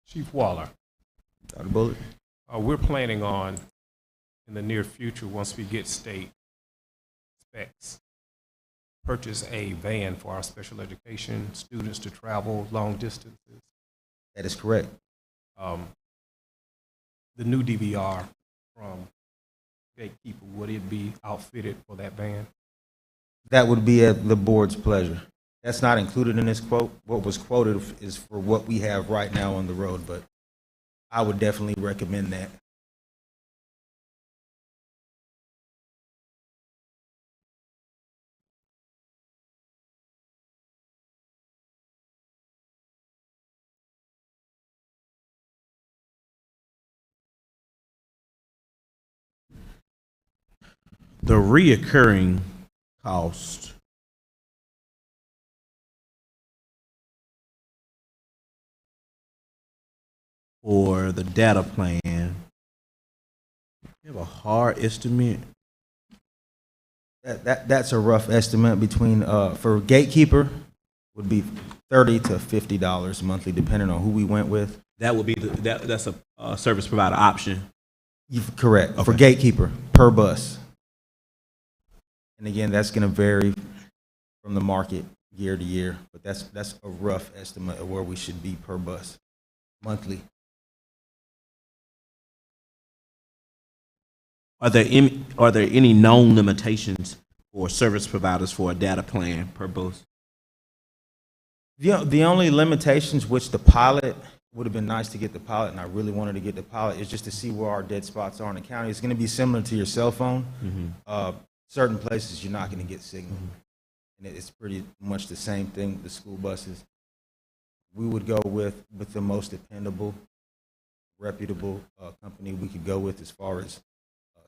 Chief Waller, Dr. Bullard? we're planning on, in the near future, once we get state specs, purchase a van for our special education students to travel long distances. That is correct. The new DVR from Gatekeeper, would it be outfitted for that van? That would be at the board's pleasure. That's not included in this quote. What was quoted is for what we have right now on the road, but I would definitely recommend that. The reoccurring cost for the data plan, you have a hard estimate? That's a rough estimate between, for Gatekeeper, would be $30 to $50 monthly, depending on who we went with. That would be that's a service provider option. Correct. For Okay. Gatekeeper, per bus. And again, that's going to vary from the market year to year, but that's a rough estimate of where we should be per bus monthly. Are there any known limitations for service providers for a data plan per bus? The only limitations, which the pilot would have been nice to get the pilot, and I really wanted to get the pilot, is just to see where our dead spots are in the county. It's going to be similar to your cell phone. Certain places you're not going to get signal, and it's pretty much the same thing with the school buses. We would go with the most dependable, reputable company we could go with as far as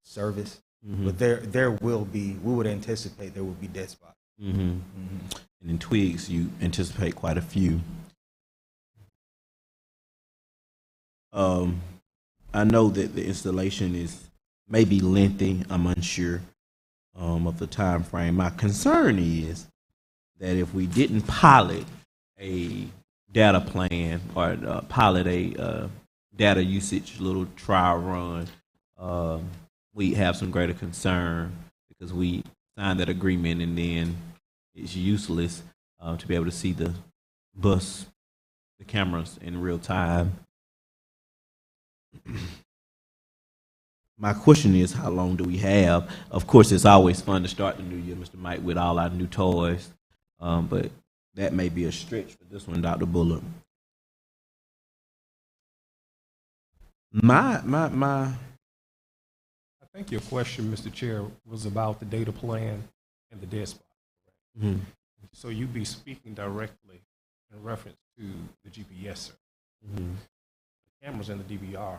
service. But there will be, we would anticipate there will be dead spots. And in Twigs, you anticipate quite a few. I know that the installation may be lengthy. I'm unsure of the time frame. My concern is that if we didn't pilot a data plan or pilot a data usage little trial run, we have some greater concern because we signed that agreement and then it's useless to be able to see the cameras in real time. My question is, how long do we have? Of course, it's always fun to start the new year, Mr. Mike, with all our new toys, but that may be a stretch for this one, Dr. Bullard. My I think your question, Mr. Chair, was about the data plan and the dead spot. So you'd be speaking directly in reference to the GPS, sir. The cameras and the DVR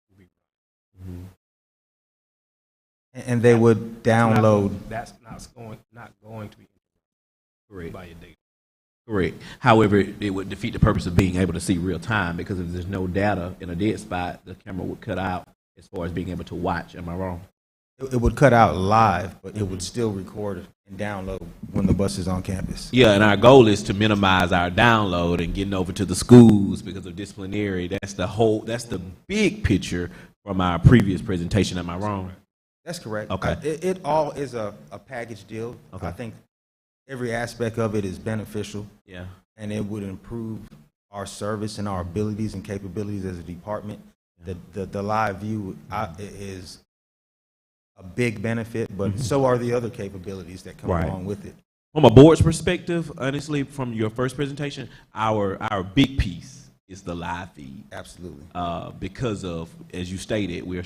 will be running. And they would download. That's not going to be Correct. by your data. Correct. However, it would defeat the purpose of being able to see real time, because if there's no data in a dead spot, the camera would cut out as far as being able to watch. Am I wrong? It would cut out live, but it would still record and download when the bus is on campus. Yeah, and our goal is to minimize our download and getting over to the schools because of disciplinary. That's the big picture from our previous presentation. Am I wrong? That's correct. Okay. It all is a package deal. Okay. I think every aspect of it is beneficial, Yeah. and it would improve our service and our abilities and capabilities as a department. The live view is a big benefit, but so are the other capabilities that come Right. along with it. From a board's perspective, honestly, from your first presentation, our big piece is the live feed. Absolutely. Because of, as you stated, we're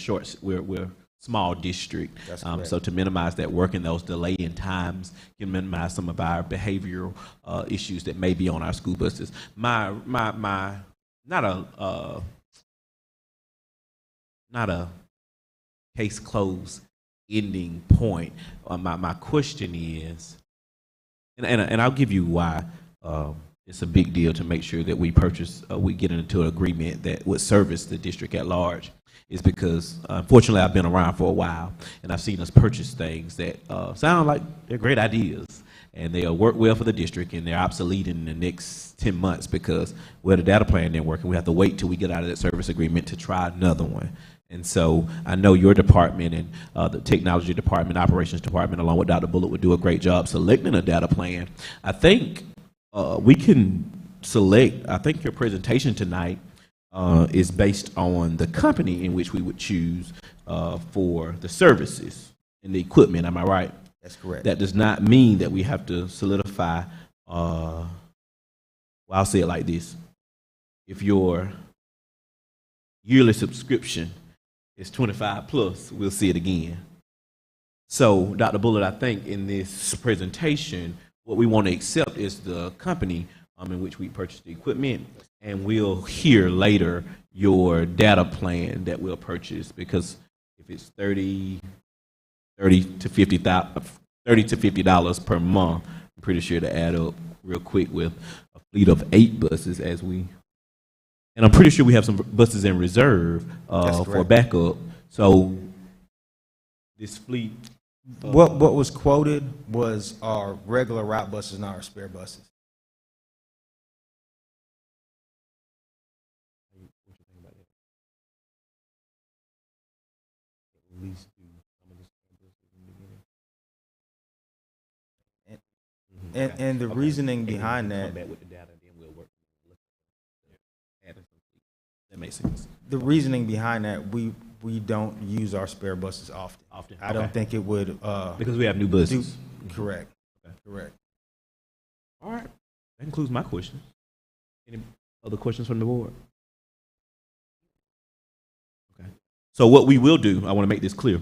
small district. That's correct. So to minimize that work and those delay in times can minimize some of our behavioral issues that may be on our school buses. My not a case closed ending point. My question is, and I'll give you why it's a big deal to make sure that we get into an agreement that would service the district at large, is because unfortunately I've been around for a while and I've seen us purchase things that sound like they're great ideas and they'll work well for the district, and they're obsolete in the next 10 months because the data plan didn't work and we have to wait till we get out of that service agreement to try another one. And so I know your department and the technology department, operations department, along with Dr. Bullitt, would do a great job selecting a data plan. I think we can select, I think your presentation tonight is based on the company in which we would choose for the services and the equipment. Am I right? That's correct. That does not mean that we have to solidify, well, I'll say it like this. If your yearly subscription is 25 plus, we'll see it again. So, Dr. Bullitt, I think in this presentation, what we want to accept is the company in which we purchase the equipment, and we'll hear later your data plan that we'll purchase, because if it's $30 to $50 per month, I'm pretty sure to add up real quick with a fleet of 8 buses and I'm pretty sure we have some buses in reserve for backup. So this fleet. What was quoted was our regular route buses, not our spare buses. And the reasoning behind that, that makes sense. the reasoning behind that, we don't use our spare buses often. I don't think it would. Because we have new buses. Correct. Correct. All right. That concludes my questions. Any other questions from the board? Okay. So what we will do, I want to make this clear.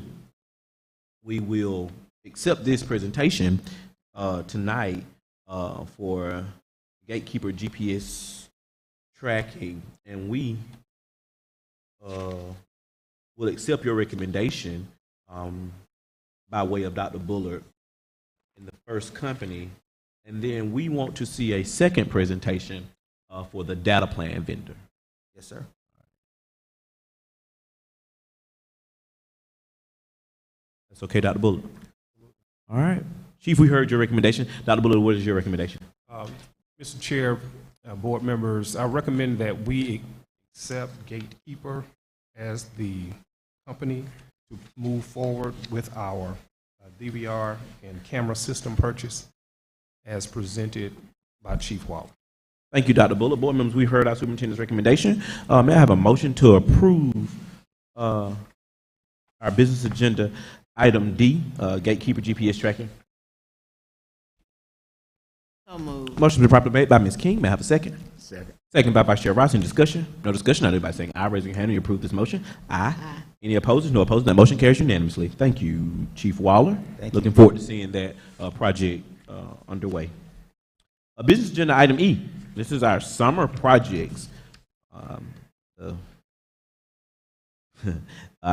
We will accept this presentation tonight for gatekeeper GPS tracking, and we will accept your recommendation by way of Dr. Bullard in the first company, and then we want to see a second presentation for the data plan vendor. Yes, sir. That's okay, Dr. Bullard? All right. Chief, we heard your recommendation. Dr. Bullard, what is your recommendation? Mr. Chair, board members, I recommend that we accept Gatekeeper as the company to move forward with our DVR and camera system purchase as presented by Chief Waller. Thank you, Dr. Bullard. Board members, we heard our superintendent's recommendation. May I have a motion to approve our business agenda item D, gatekeeper GPS tracking? So moved. Motion to be properly made by Ms. King. May I have a second? Second. Second by Vice Chair Rouse. Any discussion? No discussion. Not everybody saying aye. Raising your hand. You approve this motion. Aye. Aye. Any opposers? No opposers. That motion carries unanimously. Thank you, Chief Waller. Thank you. Looking forward to seeing that project underway. Business agenda item E. This is our summer projects. The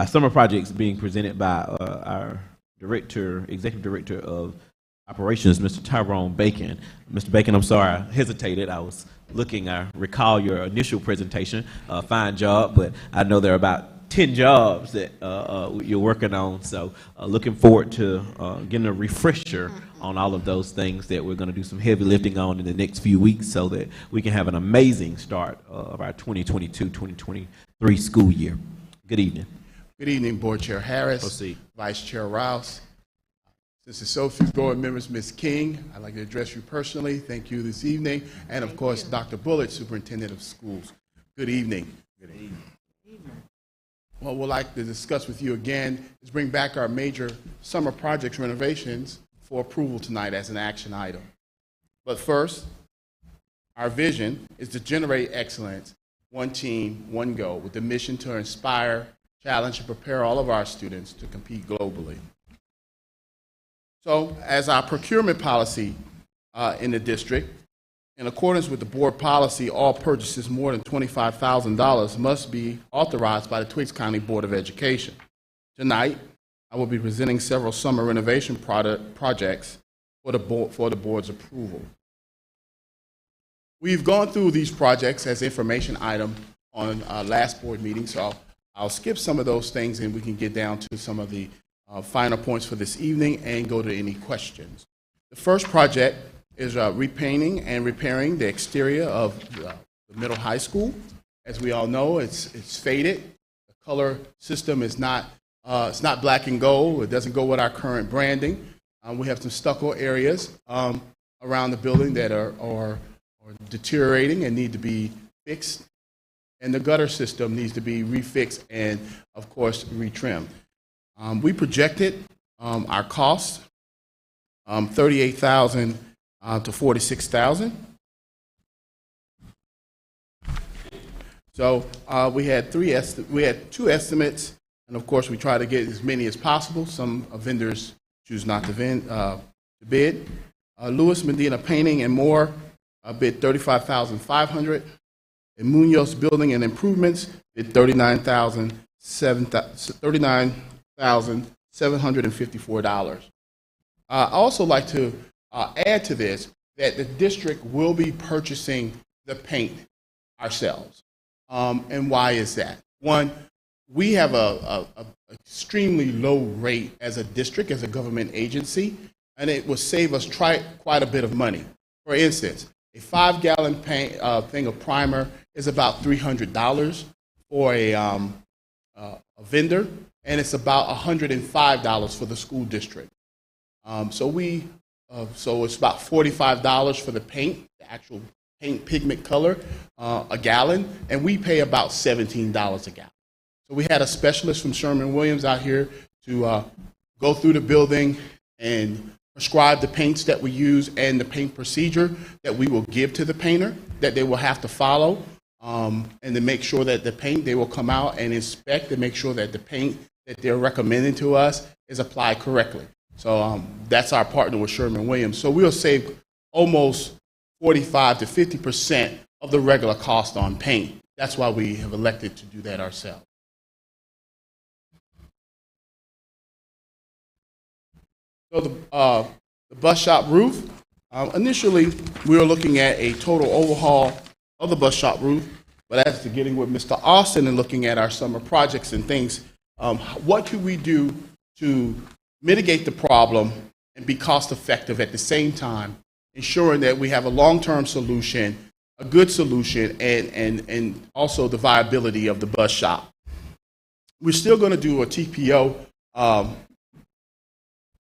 Summer projects being presented by our executive director of operations, Mr. Tyrone Bacon. Mr. Bacon, I'm sorry, I hesitated. I was looking, I recall your initial presentation. Fine job, but I know there are about 10 jobs that you're working on, so looking forward to getting a refresher on all of those things that we're going to do some heavy lifting on in the next few weeks so that we can have an amazing start of our 2022-2023 school year. Good evening. Good evening, Board Chair Harris, Proceed. Vice Chair Rouse, Associate Board members, Ms. King. I'd like to address you personally. Thank you this evening. And of course, Dr. Bullard, Superintendent of Schools. Good evening. Good evening. What we'd like to discuss with you again is bring back our major summer projects renovations for approval tonight as an action item. But first, our vision is to generate excellence, one team, one goal, with the mission to inspire, challenge, and prepare all of our students to compete globally. So, as our procurement policy in the district, in accordance with the board policy, all purchases more than $25,000 must be authorized by the Twiggs County Board of Education. Tonight, I will be presenting several summer renovation projects for the board's approval. We've gone through these projects as information item on last board meeting, so I'll skip some of those things and we can get down to some of the final points for this evening and go to any questions. The first project is repainting and repairing the exterior of the middle high school. As we all know, it's faded. The color system is not it's not black and gold. It doesn't go with our current branding. We have some stucco areas around the building that are deteriorating and need to be fixed. And the gutter system needs to be refixed and, of course, retrimmed. We projected our cost, $38,000 to $46,000. So we had two estimates, and of course we try to get as many as possible. Some vendors choose not to bid. Lewis Medina Painting and More bid $35,500. And Munoz Building and Improvements bid $39,754. I also like to add to this that the district will be purchasing the paint ourselves. And why is that? One, we have a extremely low rate as a district, as a government agency, and it will save us quite a bit of money. For instance, a 5-gallon thing of primer is about $300 for a vendor, and it's about $105 for the school district. So it's about $45 for the paint, the actual paint pigment color, a gallon, and we pay about $17 a gallon. So we had a specialist from Sherman-Williams out here to go through the building and prescribe the paints that we use and the paint procedure that we will give to the painter that they will have to follow, and to make sure that the paint, they will come out and inspect and make sure that the paint that they're recommending to us is applied correctly. So that's our partner with Sherman-Williams. So we'll save almost 45 to 50% of the regular cost on paint. That's why we have elected to do that ourselves. So the bus shop roof, initially we were looking at a total overhaul of the bus shop roof, but after getting with Mr. Austin and looking at our summer projects and things, what could we do to mitigate the problem and be cost effective at the same time, ensuring that we have a long-term solution, a good solution, and also the viability of the bus shop. We're still going to do a TPO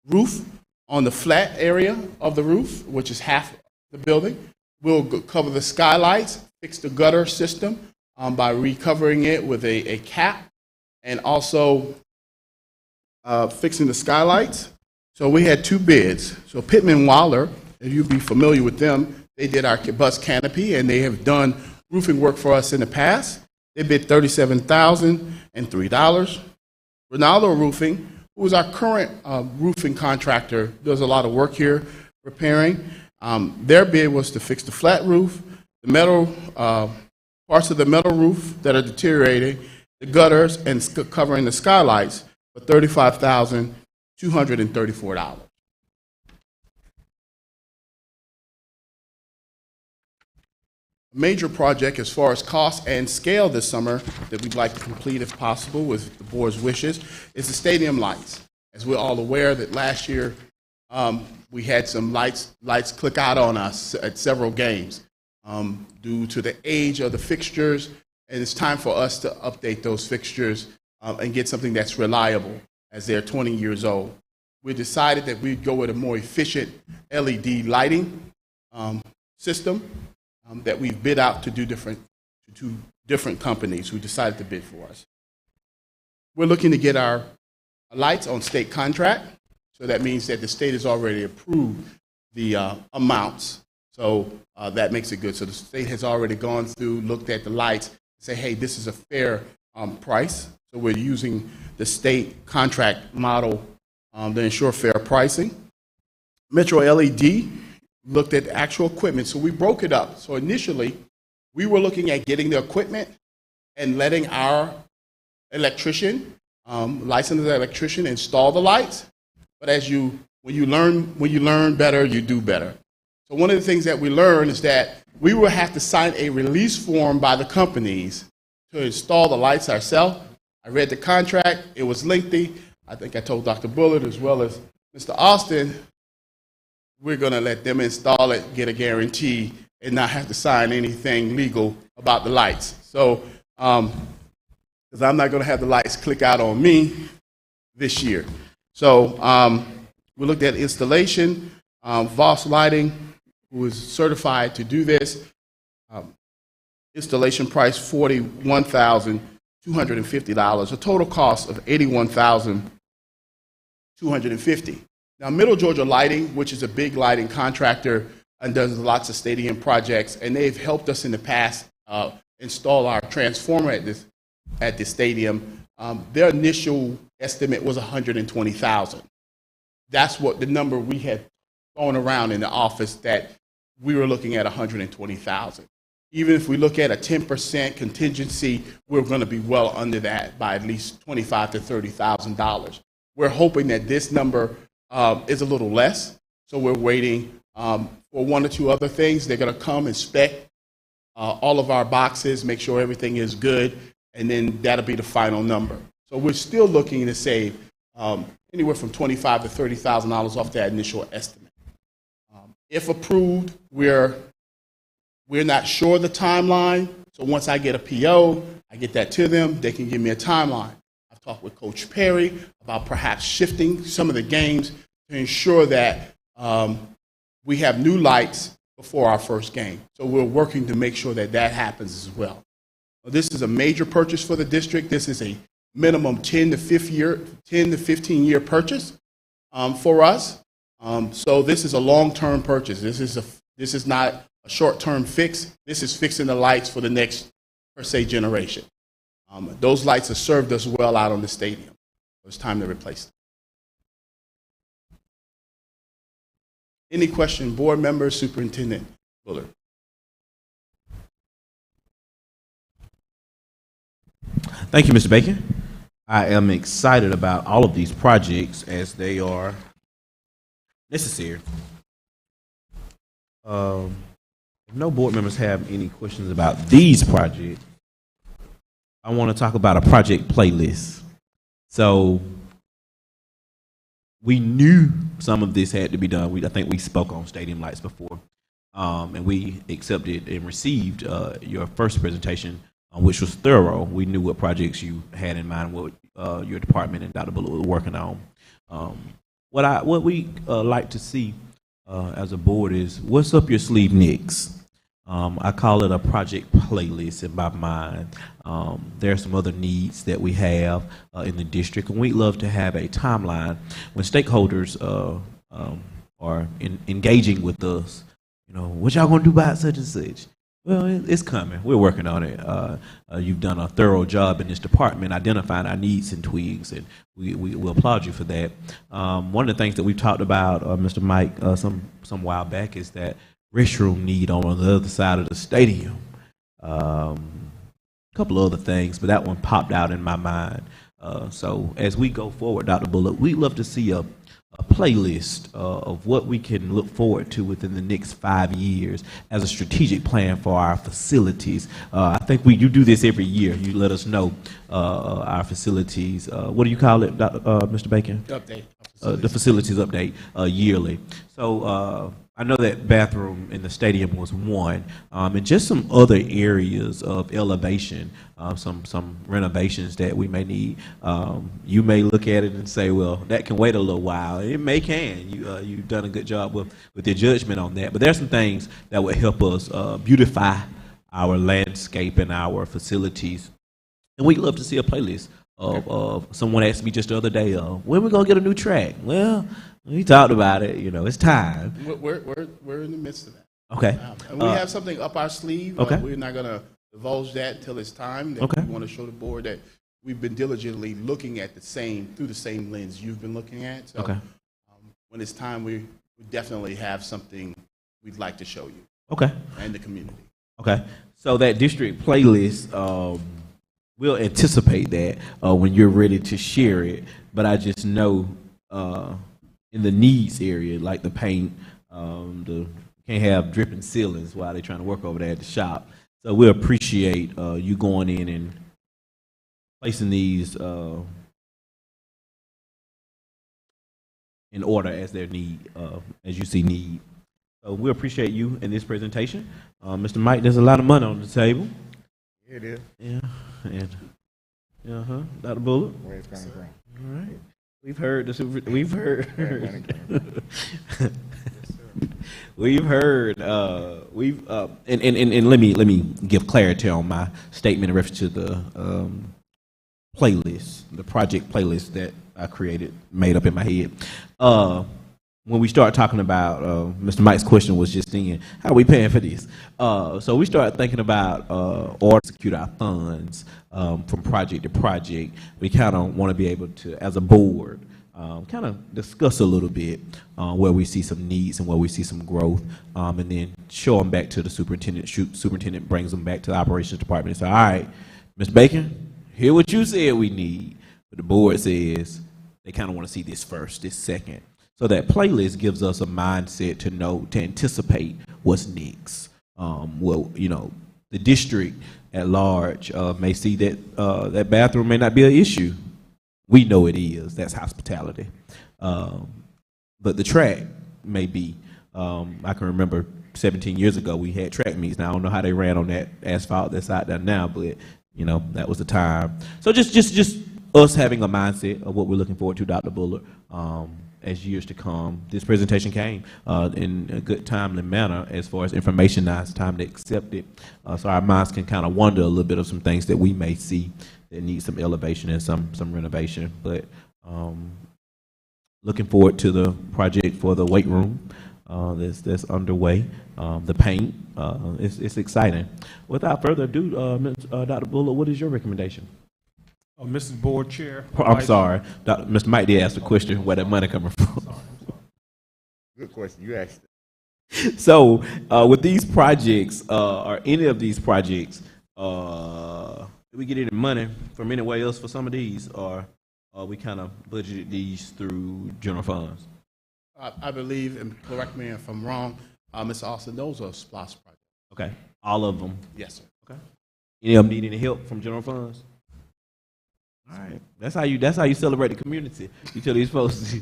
roof on the flat area of the roof, which is half the building. We'll cover the skylights, fix the gutter system by recovering it with a cap, and also fixing the skylights. So we had two bids. So Pittman Waller, if you'd be familiar with them, they did our bus canopy, and they have done roofing work for us in the past. They bid $37,003. Ronaldo Roofing, who is our current roofing contractor, does a lot of work here, repairing. Their bid was to fix the flat roof, the metal parts of the metal roof that are deteriorating, the gutters, and covering the skylights for $35,234. A major project as far as cost and scale this summer that we'd like to complete if possible with the board's wishes is the stadium lights. As we're all aware that last year we had some lights click out on us at several games due to the age of the fixtures, and it's time for us to update those fixtures and get something that's reliable as they're 20 years old. We decided that we'd go with a more efficient LED lighting system that we've bid out to different companies who decided to bid for us. We're looking to get our lights on state contract, so that means that the state has already approved the amounts, so that makes it good. So the state has already gone through, looked at the lights, say, hey, this is a fair price, so we're using the state contract model to ensure fair pricing. Metro LED looked at the actual equipment, so we broke it up. So initially, we were looking at getting the equipment and letting our electrician, licensed electrician, install the lights. But when you learn better, you do better. So one of the things that we learned is that we will have to sign a release form by the companies to install the lights ourselves. I read the contract; it was lengthy. I think I told Dr. Bullard as well as Mr. Austin, we're going to let them install it, get a guarantee, and not have to sign anything legal about the lights. So, because I'm not going to have the lights click out on me this year. So, we looked at installation, Voss Lighting, who is certified to do this. Installation price $41,250, a total cost of $81,250. Now, Middle Georgia Lighting, which is a big lighting contractor and does lots of stadium projects, and they've helped us in the past install our transformer at this stadium. Their initial estimate was $120,000. That's what the number we had thrown around in the office, that we were looking at $120,000. Even if we look at a 10% contingency, we're going to be well under that by at least $25,000 to $30,000. We're hoping that this number is a little less, so we're waiting for one or two other things. They're going to come inspect all of our boxes, make sure everything is good, and then that'll be the final number. So we're still looking to save anywhere from $25,000 to $30,000 off that initial estimate. If approved, we're not sure the timeline, so once I get a PO, I get that to them, they can give me a timeline. I've talked with Coach Perry about perhaps shifting some of the games to ensure that we have new lights before our first game. So we're working to make sure that that happens as well. This is a major purchase for the district. This is a minimum 10 to 15 year purchase for us. So this is a long-term purchase. This is not a short-term fix. This is fixing the lights for the next, per se, generation. Those lights have served us well out on the stadium. It's time to replace them. Any question, board members, Superintendent Bullard? Thank you, Mr. Bacon. I am excited about all of these projects as they are necessary. If no board members have any questions about these projects, I want to talk about a project playlist. So we knew some of this had to be done. I think we spoke on stadium lights before, and we accepted and received your first presentation, which was thorough. We knew what projects you had in mind, what your department and Dr. Bullock were working on. What we like to see as a board is what's up your sleeve next. I call it a project playlist in my mind. There are some other needs that we have in the district, and we'd love to have a timeline when stakeholders are engaging with us. You know, what y'all gonna do about such and such? Well, it's coming. We're working on it. You've done a thorough job in this department identifying our needs and tweaks, and we applaud you for that. One of the things that we've talked about, Mr. Mike, some while back, is that restroom need on the other side of the stadium. couple of other things, but that one popped out in my mind. So as we go forward, Dr. Bullock, we'd love to see a playlist of what we can look forward to within the next 5 years as a strategic plan for our facilities. I think you do this every year. You let us know our facilities. What do you call it, Mr. Bacon? Update. The facilities update yearly. So I know that bathroom in the stadium was one, and just some other areas of elevation, some renovations that we may need. You may look at it and say, well, that can wait a little while. It may can. You've done a good job with your judgment on that. But there are some things that would help us beautify our landscape and our facilities. And we'd love to see a playlist of someone asked me just the other day, when are we going to get a new track? Well, we talked about it. It's time. We're in the midst of that. Okay. And we have something up our sleeve. Okay. We're not going to divulge that until it's time. Okay. We want to show the board that we've been diligently looking at through the same lens you've been looking at. So Okay. When it's time, we definitely have something we'd like to show you. Okay. And the community. Okay. So that district playlist, we'll anticipate that when you're ready to share it. But I just know in the needs area, like the paint, can't have dripping ceilings while they're trying to work over there at the shop. So we appreciate you going in and placing these in order as their need, as you see need. So we appreciate you in this presentation. Mr. Mike, there's a lot of money on the table. Yeah, it is. Yeah, and Dr. Bullock. Where it's coming from. All right, we've heard we've heard and let me give clarity on my statement in reference to the playlist, the project playlist that I made up in my head. When we start talking about, Mr. Mike's question was just then, how are we paying for this? So we started thinking about order to execute our funds from project to project. We kind of want to be able to, as a board, kind of discuss a little bit where we see some needs and where we see some growth, and then show them back to the superintendent. Superintendent brings them back to the operations department and say, all right, Mr. Bacon, hear what you said we need. But the board says they kind of want to see this first, this second. So that playlist gives us a mindset to anticipate what's next. The district at large may see that that bathroom may not be an issue. We know it is. That's hospitality. But the track may be. I can remember 17 years ago we had track meets. Now I don't know how they ran on that asphalt that's out there now, but that was the time. So just us having a mindset of what we're looking forward to, Dr. Bullard. As years to come, this presentation came in a good timely manner as far as information. Now it's time to accept it, so our minds can kind of wonder a little bit of some things that we may see that need some elevation and some renovation. But looking forward to the project for the weight room that's underway. The paint, it's exciting. Without further ado, Dr. Bullard, what is your recommendation? Mrs. Board Chair. I'm sorry. Mr. Mike did ask the question, where that money coming from? Good question. You asked So, with these projects, or any of these projects, do we get any money from anywhere else for some of these, or we kind of budgeted these through general funds? I believe, and correct me if I'm wrong, Ms. Austin, those are SPLOST projects. Okay, all of them. Yes, sir. Okay. Any of them need any help from general funds? All right, that's how you celebrate the community. You tell these folks,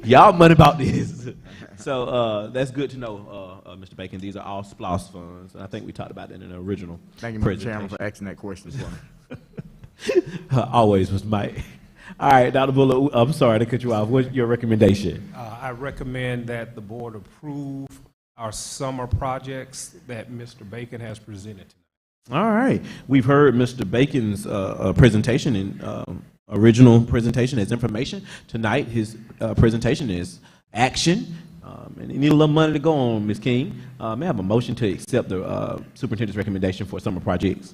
y'all money about this. So that's good to know, Mr. Bacon. These are all SPLOST funds, and I think we talked about that in the original. Thank you, Mr. Chairman, for asking that question for me. Always, Mr. Mike. All right, Dr. Bullock, I'm sorry to cut you off. What's your recommendation? I recommend that the board approve our summer projects that Mr. Bacon has presented tonight. All right. We've heard Mr. Bacon's presentation and original presentation as information. Tonight, his presentation is action. And you need a little money to go on, Ms. King. May I have a motion to accept the superintendent's recommendation for summer projects?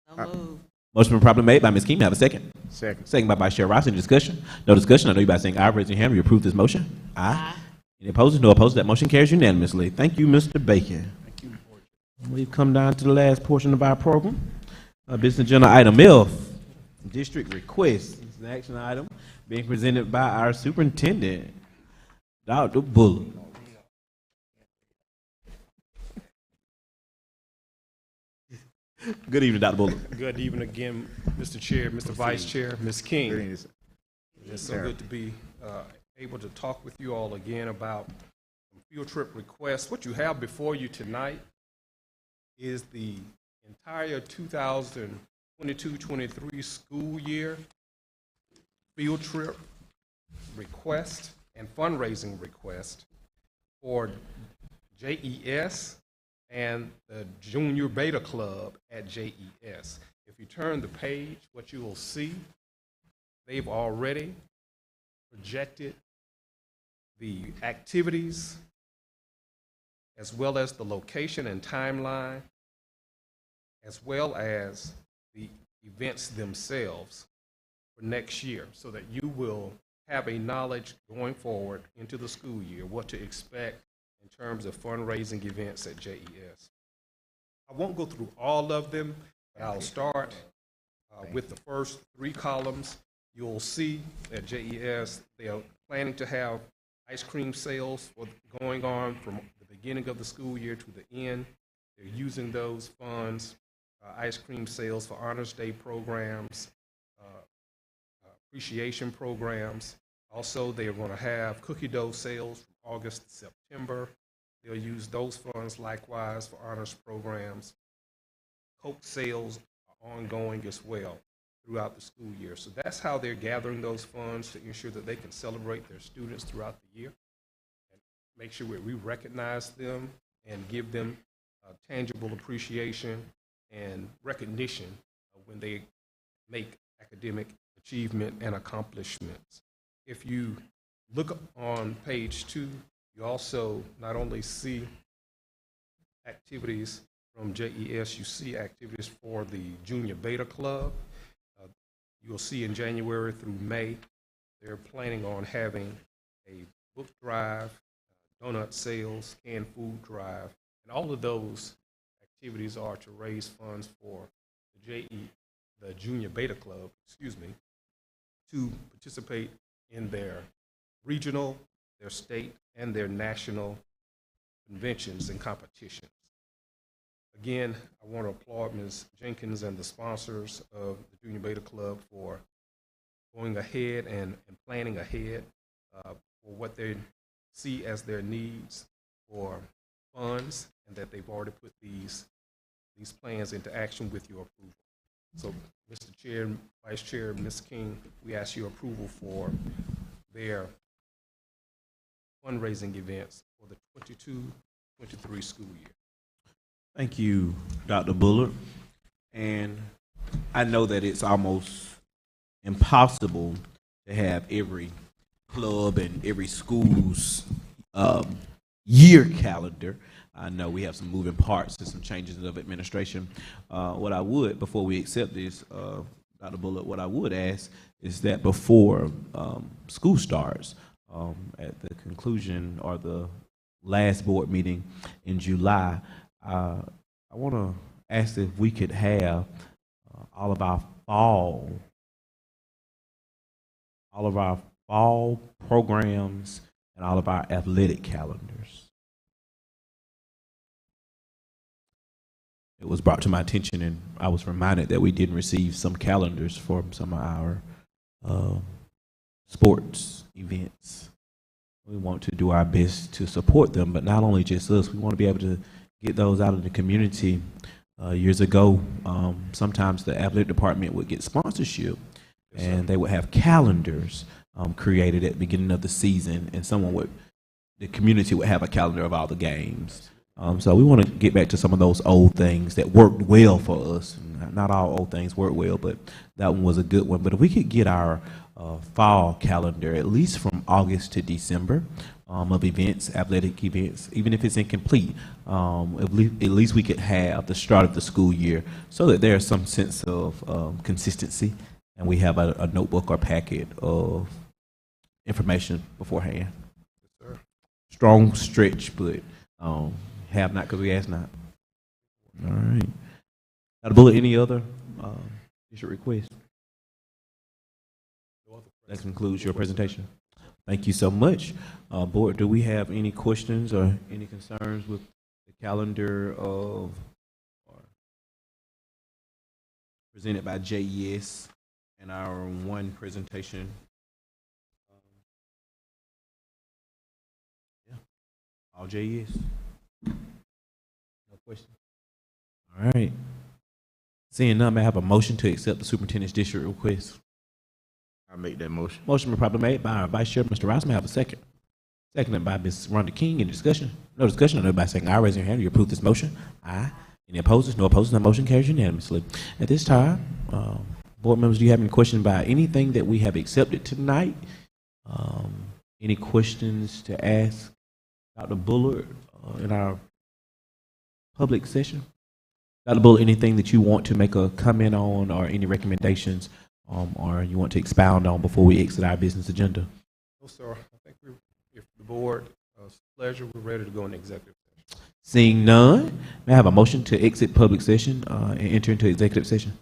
So moved. Motion been properly made by Ms. King. May I have a second? Second. Second by Vice Chair Ross. Any discussion? No discussion. I know you by saying aye. Raise your hand. You approve this motion? Aye. Any opposed? No opposed. That motion carries unanimously. Thank you, Mr. Bacon. We've come down to the last portion of our program. Business agenda item F, district request. It's an action item being presented by our superintendent, Dr. Bullard. Good evening, Dr. Bullard. Good evening again, Mr. Chair, Mr. Vice Chair, Ms. King. Good evening. It's so good to be able to talk with you all again about field trip requests. What you have before you tonight is the entire 2022-23 school year field trip request and fundraising request for JES and the Junior Beta Club at JES. If you turn the page, what you will see, they've already projected the activities as well as the location and timeline, as well as the events themselves for next year, so that you will have a knowledge going forward into the school year, what to expect in terms of fundraising events at JES. I won't go through all of them, but I'll start with the first three columns. You'll see at JES, they are planning to have ice cream sales going on from the beginning of the school year to the end. They're using those funds, ice cream sales for Honors Day programs, appreciation programs. Also, they are going to have cookie dough sales from August to September. They'll use those funds likewise for honors programs. Coke sales are ongoing as well throughout the school year. So that's how they're gathering those funds to ensure that they can celebrate their students throughout the year and make sure we recognize them and give them tangible appreciation and recognition when they make academic achievement and accomplishments. If you look on page 2, you also not only see activities from JES, you see activities for the Junior Beta Club. You'll see in January through May, they're planning on having a book drive, donut sales, canned food drive, and all of those activities are to raise funds for the Junior Beta Club, to participate in their regional, their state, and their national conventions and competitions. Again, I want to applaud Ms. Jenkins and the sponsors of the Junior Beta Club for going ahead and planning ahead for what they see as their needs for funds, and that they've already put these plans into action with your approval. So, Mr. Chair, Vice Chair, Ms. King, we ask your approval for their fundraising events for the 22-23 school year. Thank you, Dr. Bullard. And I know that it's almost impossible to have every club and every school's year calendar. I know we have some moving parts and some changes of administration. What I would, before we accept this, Dr. Bullard, what I would ask is that before school starts, at the conclusion or the last board meeting in July, I want to ask if we could have all of our fall programs and all of our athletic calendars. It was brought to my attention, and I was reminded that we didn't receive some calendars for some of our sports events. We want to do our best to support them, but not only just us. We want to be able to get those out in the community. Years ago, sometimes the athletic department would get sponsorship, and they would have calendars created at the beginning of the season, and the community would have a calendar of all the games. So we want to get back to some of those old things that worked well for us. Not all old things work well, but that one was a good one. But if we could get our fall calendar, at least from August to December, of events, athletic events, even if it's incomplete, at least we could have the start of the school year so that there's some sense of consistency, and we have a notebook or packet of information beforehand. Yes, sir. Strong stretch, but have not because we ask not. All right. Dr. Bullock, any other district requests? That concludes your presentation. Thank you so much. Board, do we have any questions or any concerns with the calendar of presented by JES and our one presentation? Yeah, all JES. No questions. All right. Seeing none, may I have a motion to accept the superintendent's district request? I make that motion. Motion been properly made by our Vice Chair, Mr. Rouse. May I have a second? Seconded by Ms. Rhonda King. Any discussion? No discussion. I know by saying aye, raise your hand. You approve this motion? Aye. Any opposers? No opposers. The motion carries unanimously. At this time, board members, do you have any questions about anything that we have accepted tonight? Any questions to ask Dr. Bullard in our public session? Dr. Bullard, anything that you want to make a comment on or any recommendations or you want to expound on before we exit our business agenda? No, sir. I think if the board pleasure, we're ready to go in executive session. Seeing none, may I have a motion to exit public session and enter into executive session?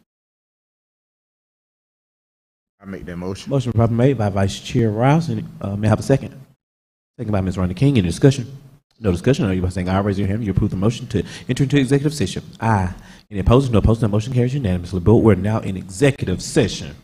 I make that motion. Motion properly made by Vice Chair Rouse. And may I have a second? Second by Ms. Rhonda King. Any discussion? No discussion. I know you by saying aye, raise your hand. You approve the motion to enter into executive session. Aye. Any opposed? No opposed. The motion carries unanimously. Board, we're now in executive session.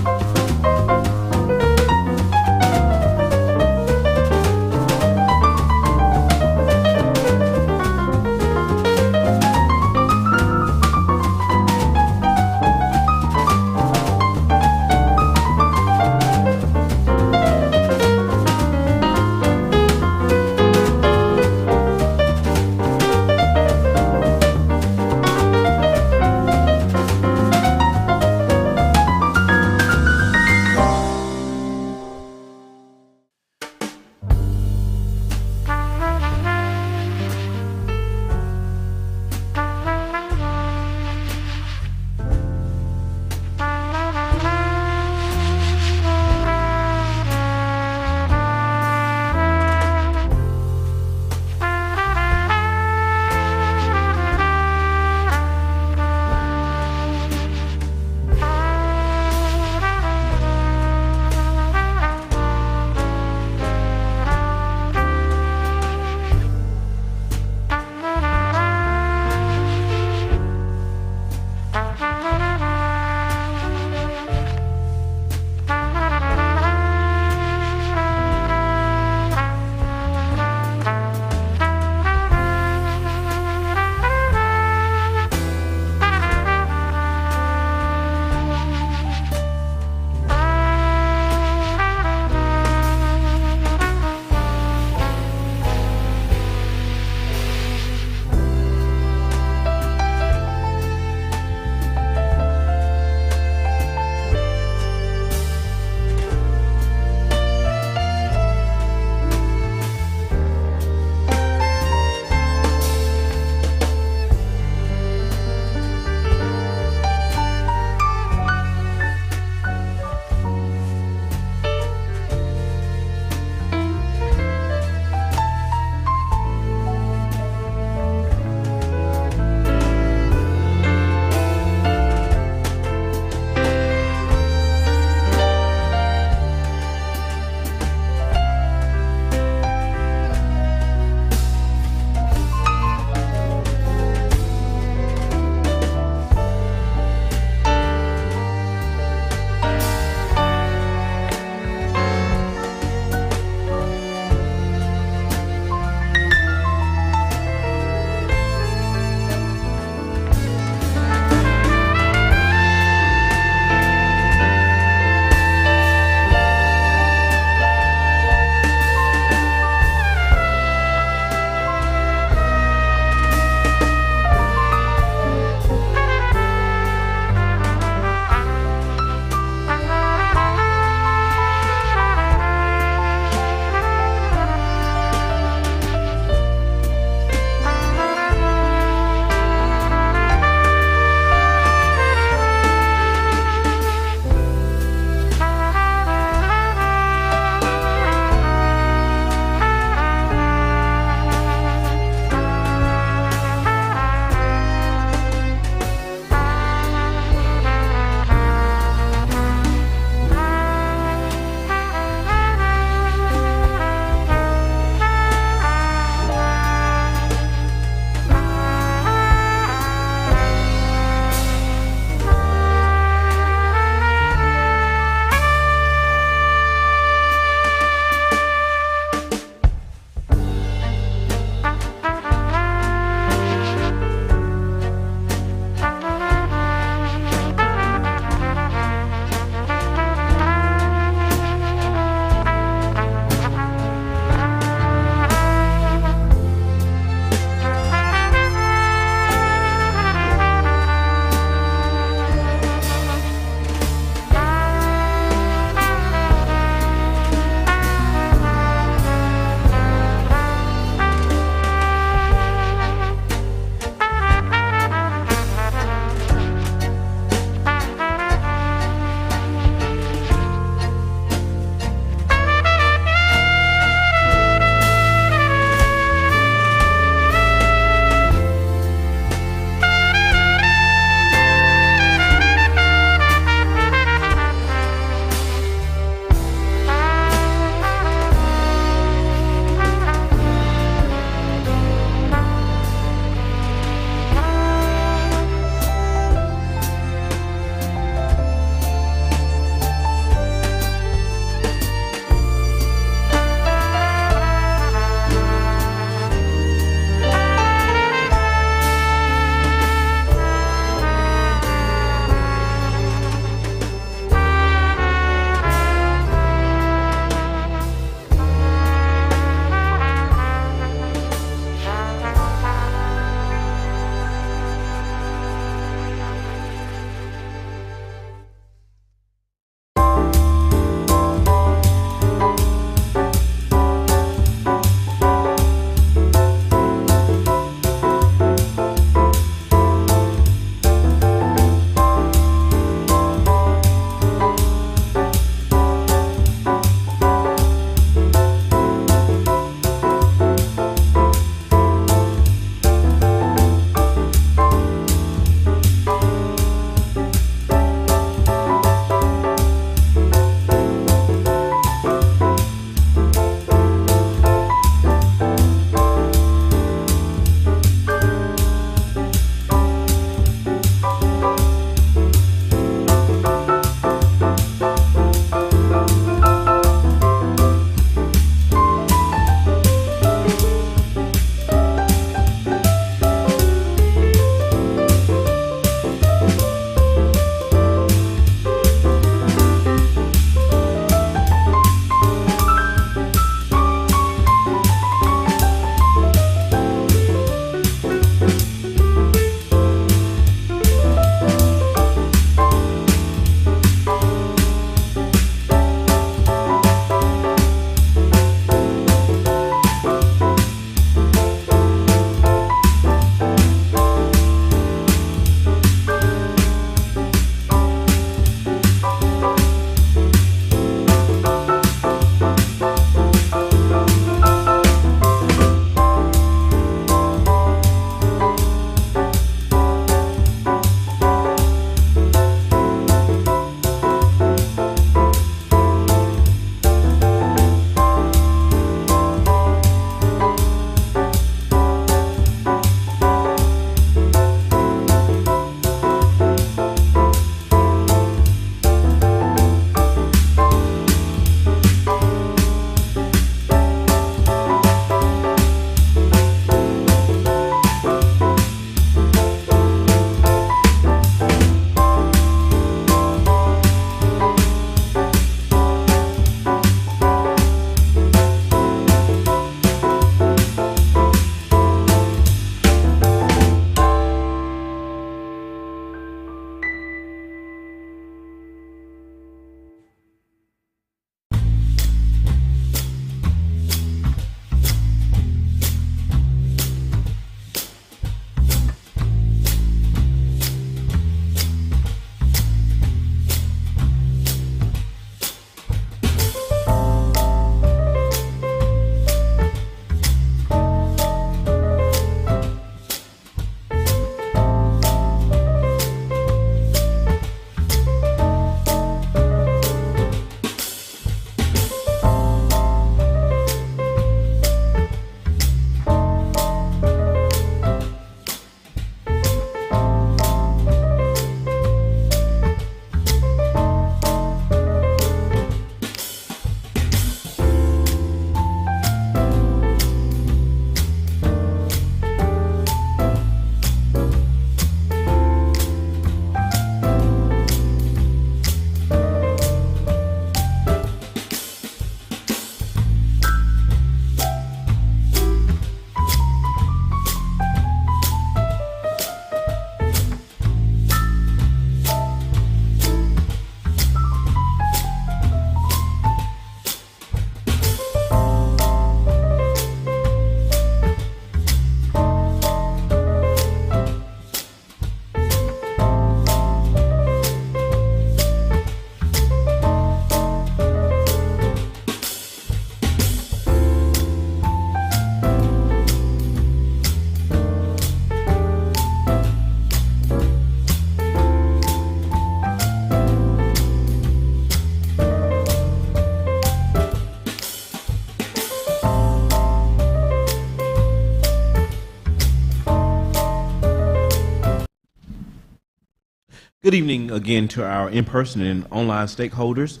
Good evening again to our in-person and online stakeholders.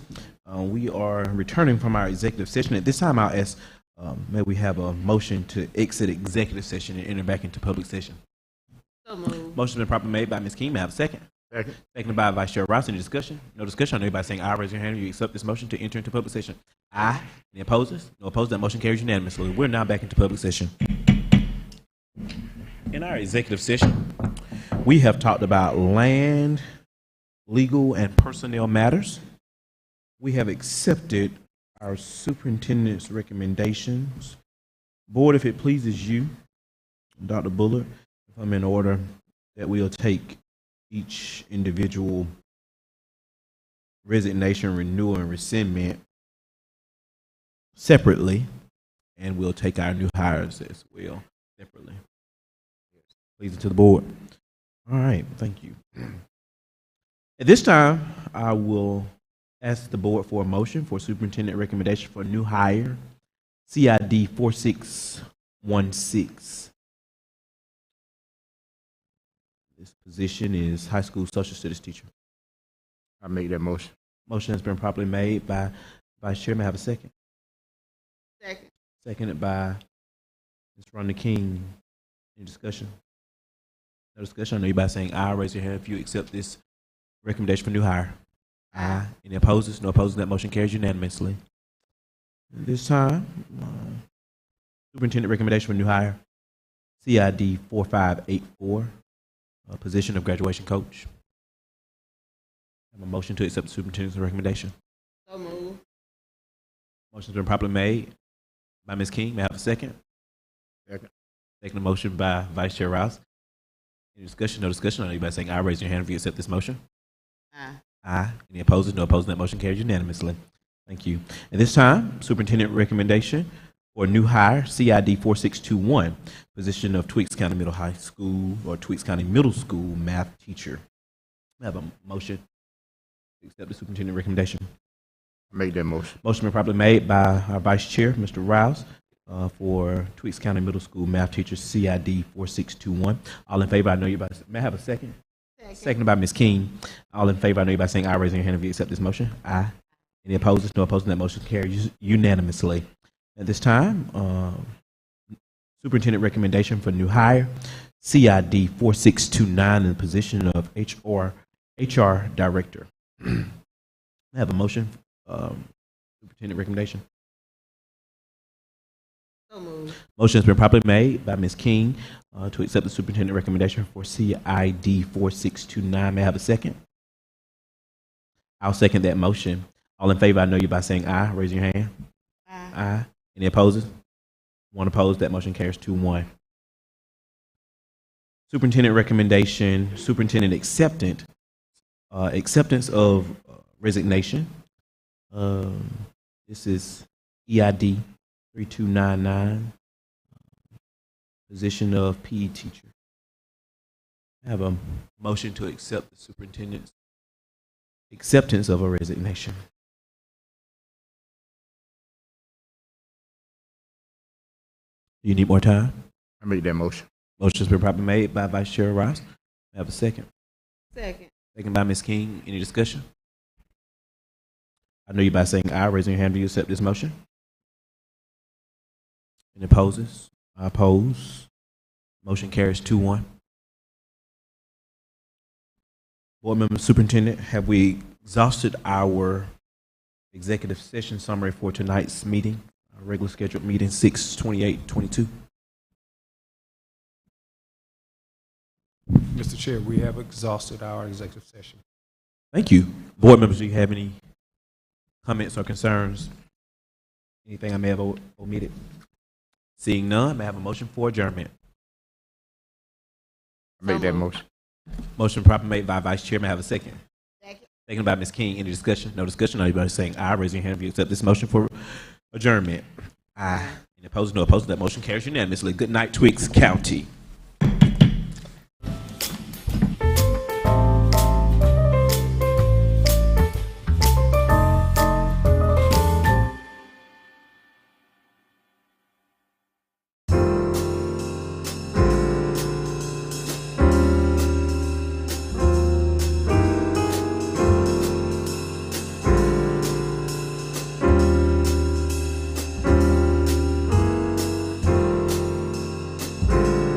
We are returning from our executive session. At this time, I'll ask, may we have a motion to exit executive session and enter back into public session? So moved. Motion's been properly made by Ms. King. May I have a second? Second. Seconded by Vice Chair Rouse. Any discussion? No discussion. I know everybody saying aye. Raise your hand if you accept this motion to enter into public session. Aye. Any opposers? No opposed. That motion carries unanimously. We're now back into public session. In our executive session, we have talked about land, legal, and personnel matters. We have accepted our superintendent's recommendations. Board, if it pleases you, Dr. Bullard, if I'm in order, that we'll take each individual resignation, renewal, and rescindment separately, and we'll take our new hires as well separately. Pleasing to the board. All right, thank you. At this time, I will ask the board for a motion for superintendent recommendation for new hire, CID 4616. This position is high school social studies teacher. I make that motion. Motion has been properly made by Vice Chair. May I have a second? Second. Seconded by Ms. Rhonda King. Any discussion? No discussion. I know you by saying aye. Raise your hand if you accept this recommendation for new hire. Aye. Any opposers? No opposers. That motion carries unanimously. At this time, superintendent recommendation for new hire, CID 4584, position of graduation coach. I have a motion to accept the superintendent's recommendation. So moved. Motion's been properly made by Ms. King. May I have a second? Second. Second motion by Vice Chair Rouse. Any discussion? No discussion. I know you by saying aye. Raise your hand if you accept this motion. Aye. Aye. Any opposers? No opposers. That motion carries unanimously. Thank you. At this time, superintendent recommendation for new hire, CID 4621, position of Tweaks County Middle High School or Tweaks County Middle School math teacher. I have a motion to accept the superintendent recommendation. I make that motion. Motion been properly made by our Vice Chair, Mr. Rouse, for Tweaks County Middle School math teacher, CID 4621. All in favor? I know you by. May I have a second? Seconded by Ms. King. All in favor? I know you by saying aye. Raising your hand if you accept this motion. Aye. Any opposers? No opposers. That motion carries unanimously. At this time, superintendent recommendation for new hire, CID 4629, in the position of HR director. I have a motion. Superintendent recommendation. So moved. Motion has been properly made by Ms. King to accept the superintendent recommendation for CID 4629. May I have a second? I'll second that motion. All in favor? I know you by saying aye. Raise your hand. Aye. Aye. Any opposers? One opposed. That motion carries 2-1. Superintendent recommendation. Superintendent acceptance of resignation. This is EID 3299, position of PE teacher. I have a motion to accept the superintendent's acceptance of a resignation. Do you need more time? I make that motion. Motion's been properly made by Vice Chair Ross. I have a second. Second. Second by Ms. King. Any discussion? I know you by saying aye. Raising your hand, do you accept this motion? Any opposes? I oppose. Motion carries 2-1. Board member, superintendent, have we exhausted our executive session summary for tonight's meeting, our regular scheduled meeting, 6/28/22? Mr. Chair, we have exhausted our executive session. Thank you. Board members, do you have any comments or concerns? Anything I may have omitted? Seeing none, may I have a motion for adjournment? I make that motion. Motion properly made by Vice Chair. May I have a second? Second. Second by Ms. King. Any discussion? No discussion. Anybody saying aye? Raise your hand if you accept this motion for adjournment. Aye. Any opposed? No opposed. That motion carries unanimously. Good night, Tweaks County.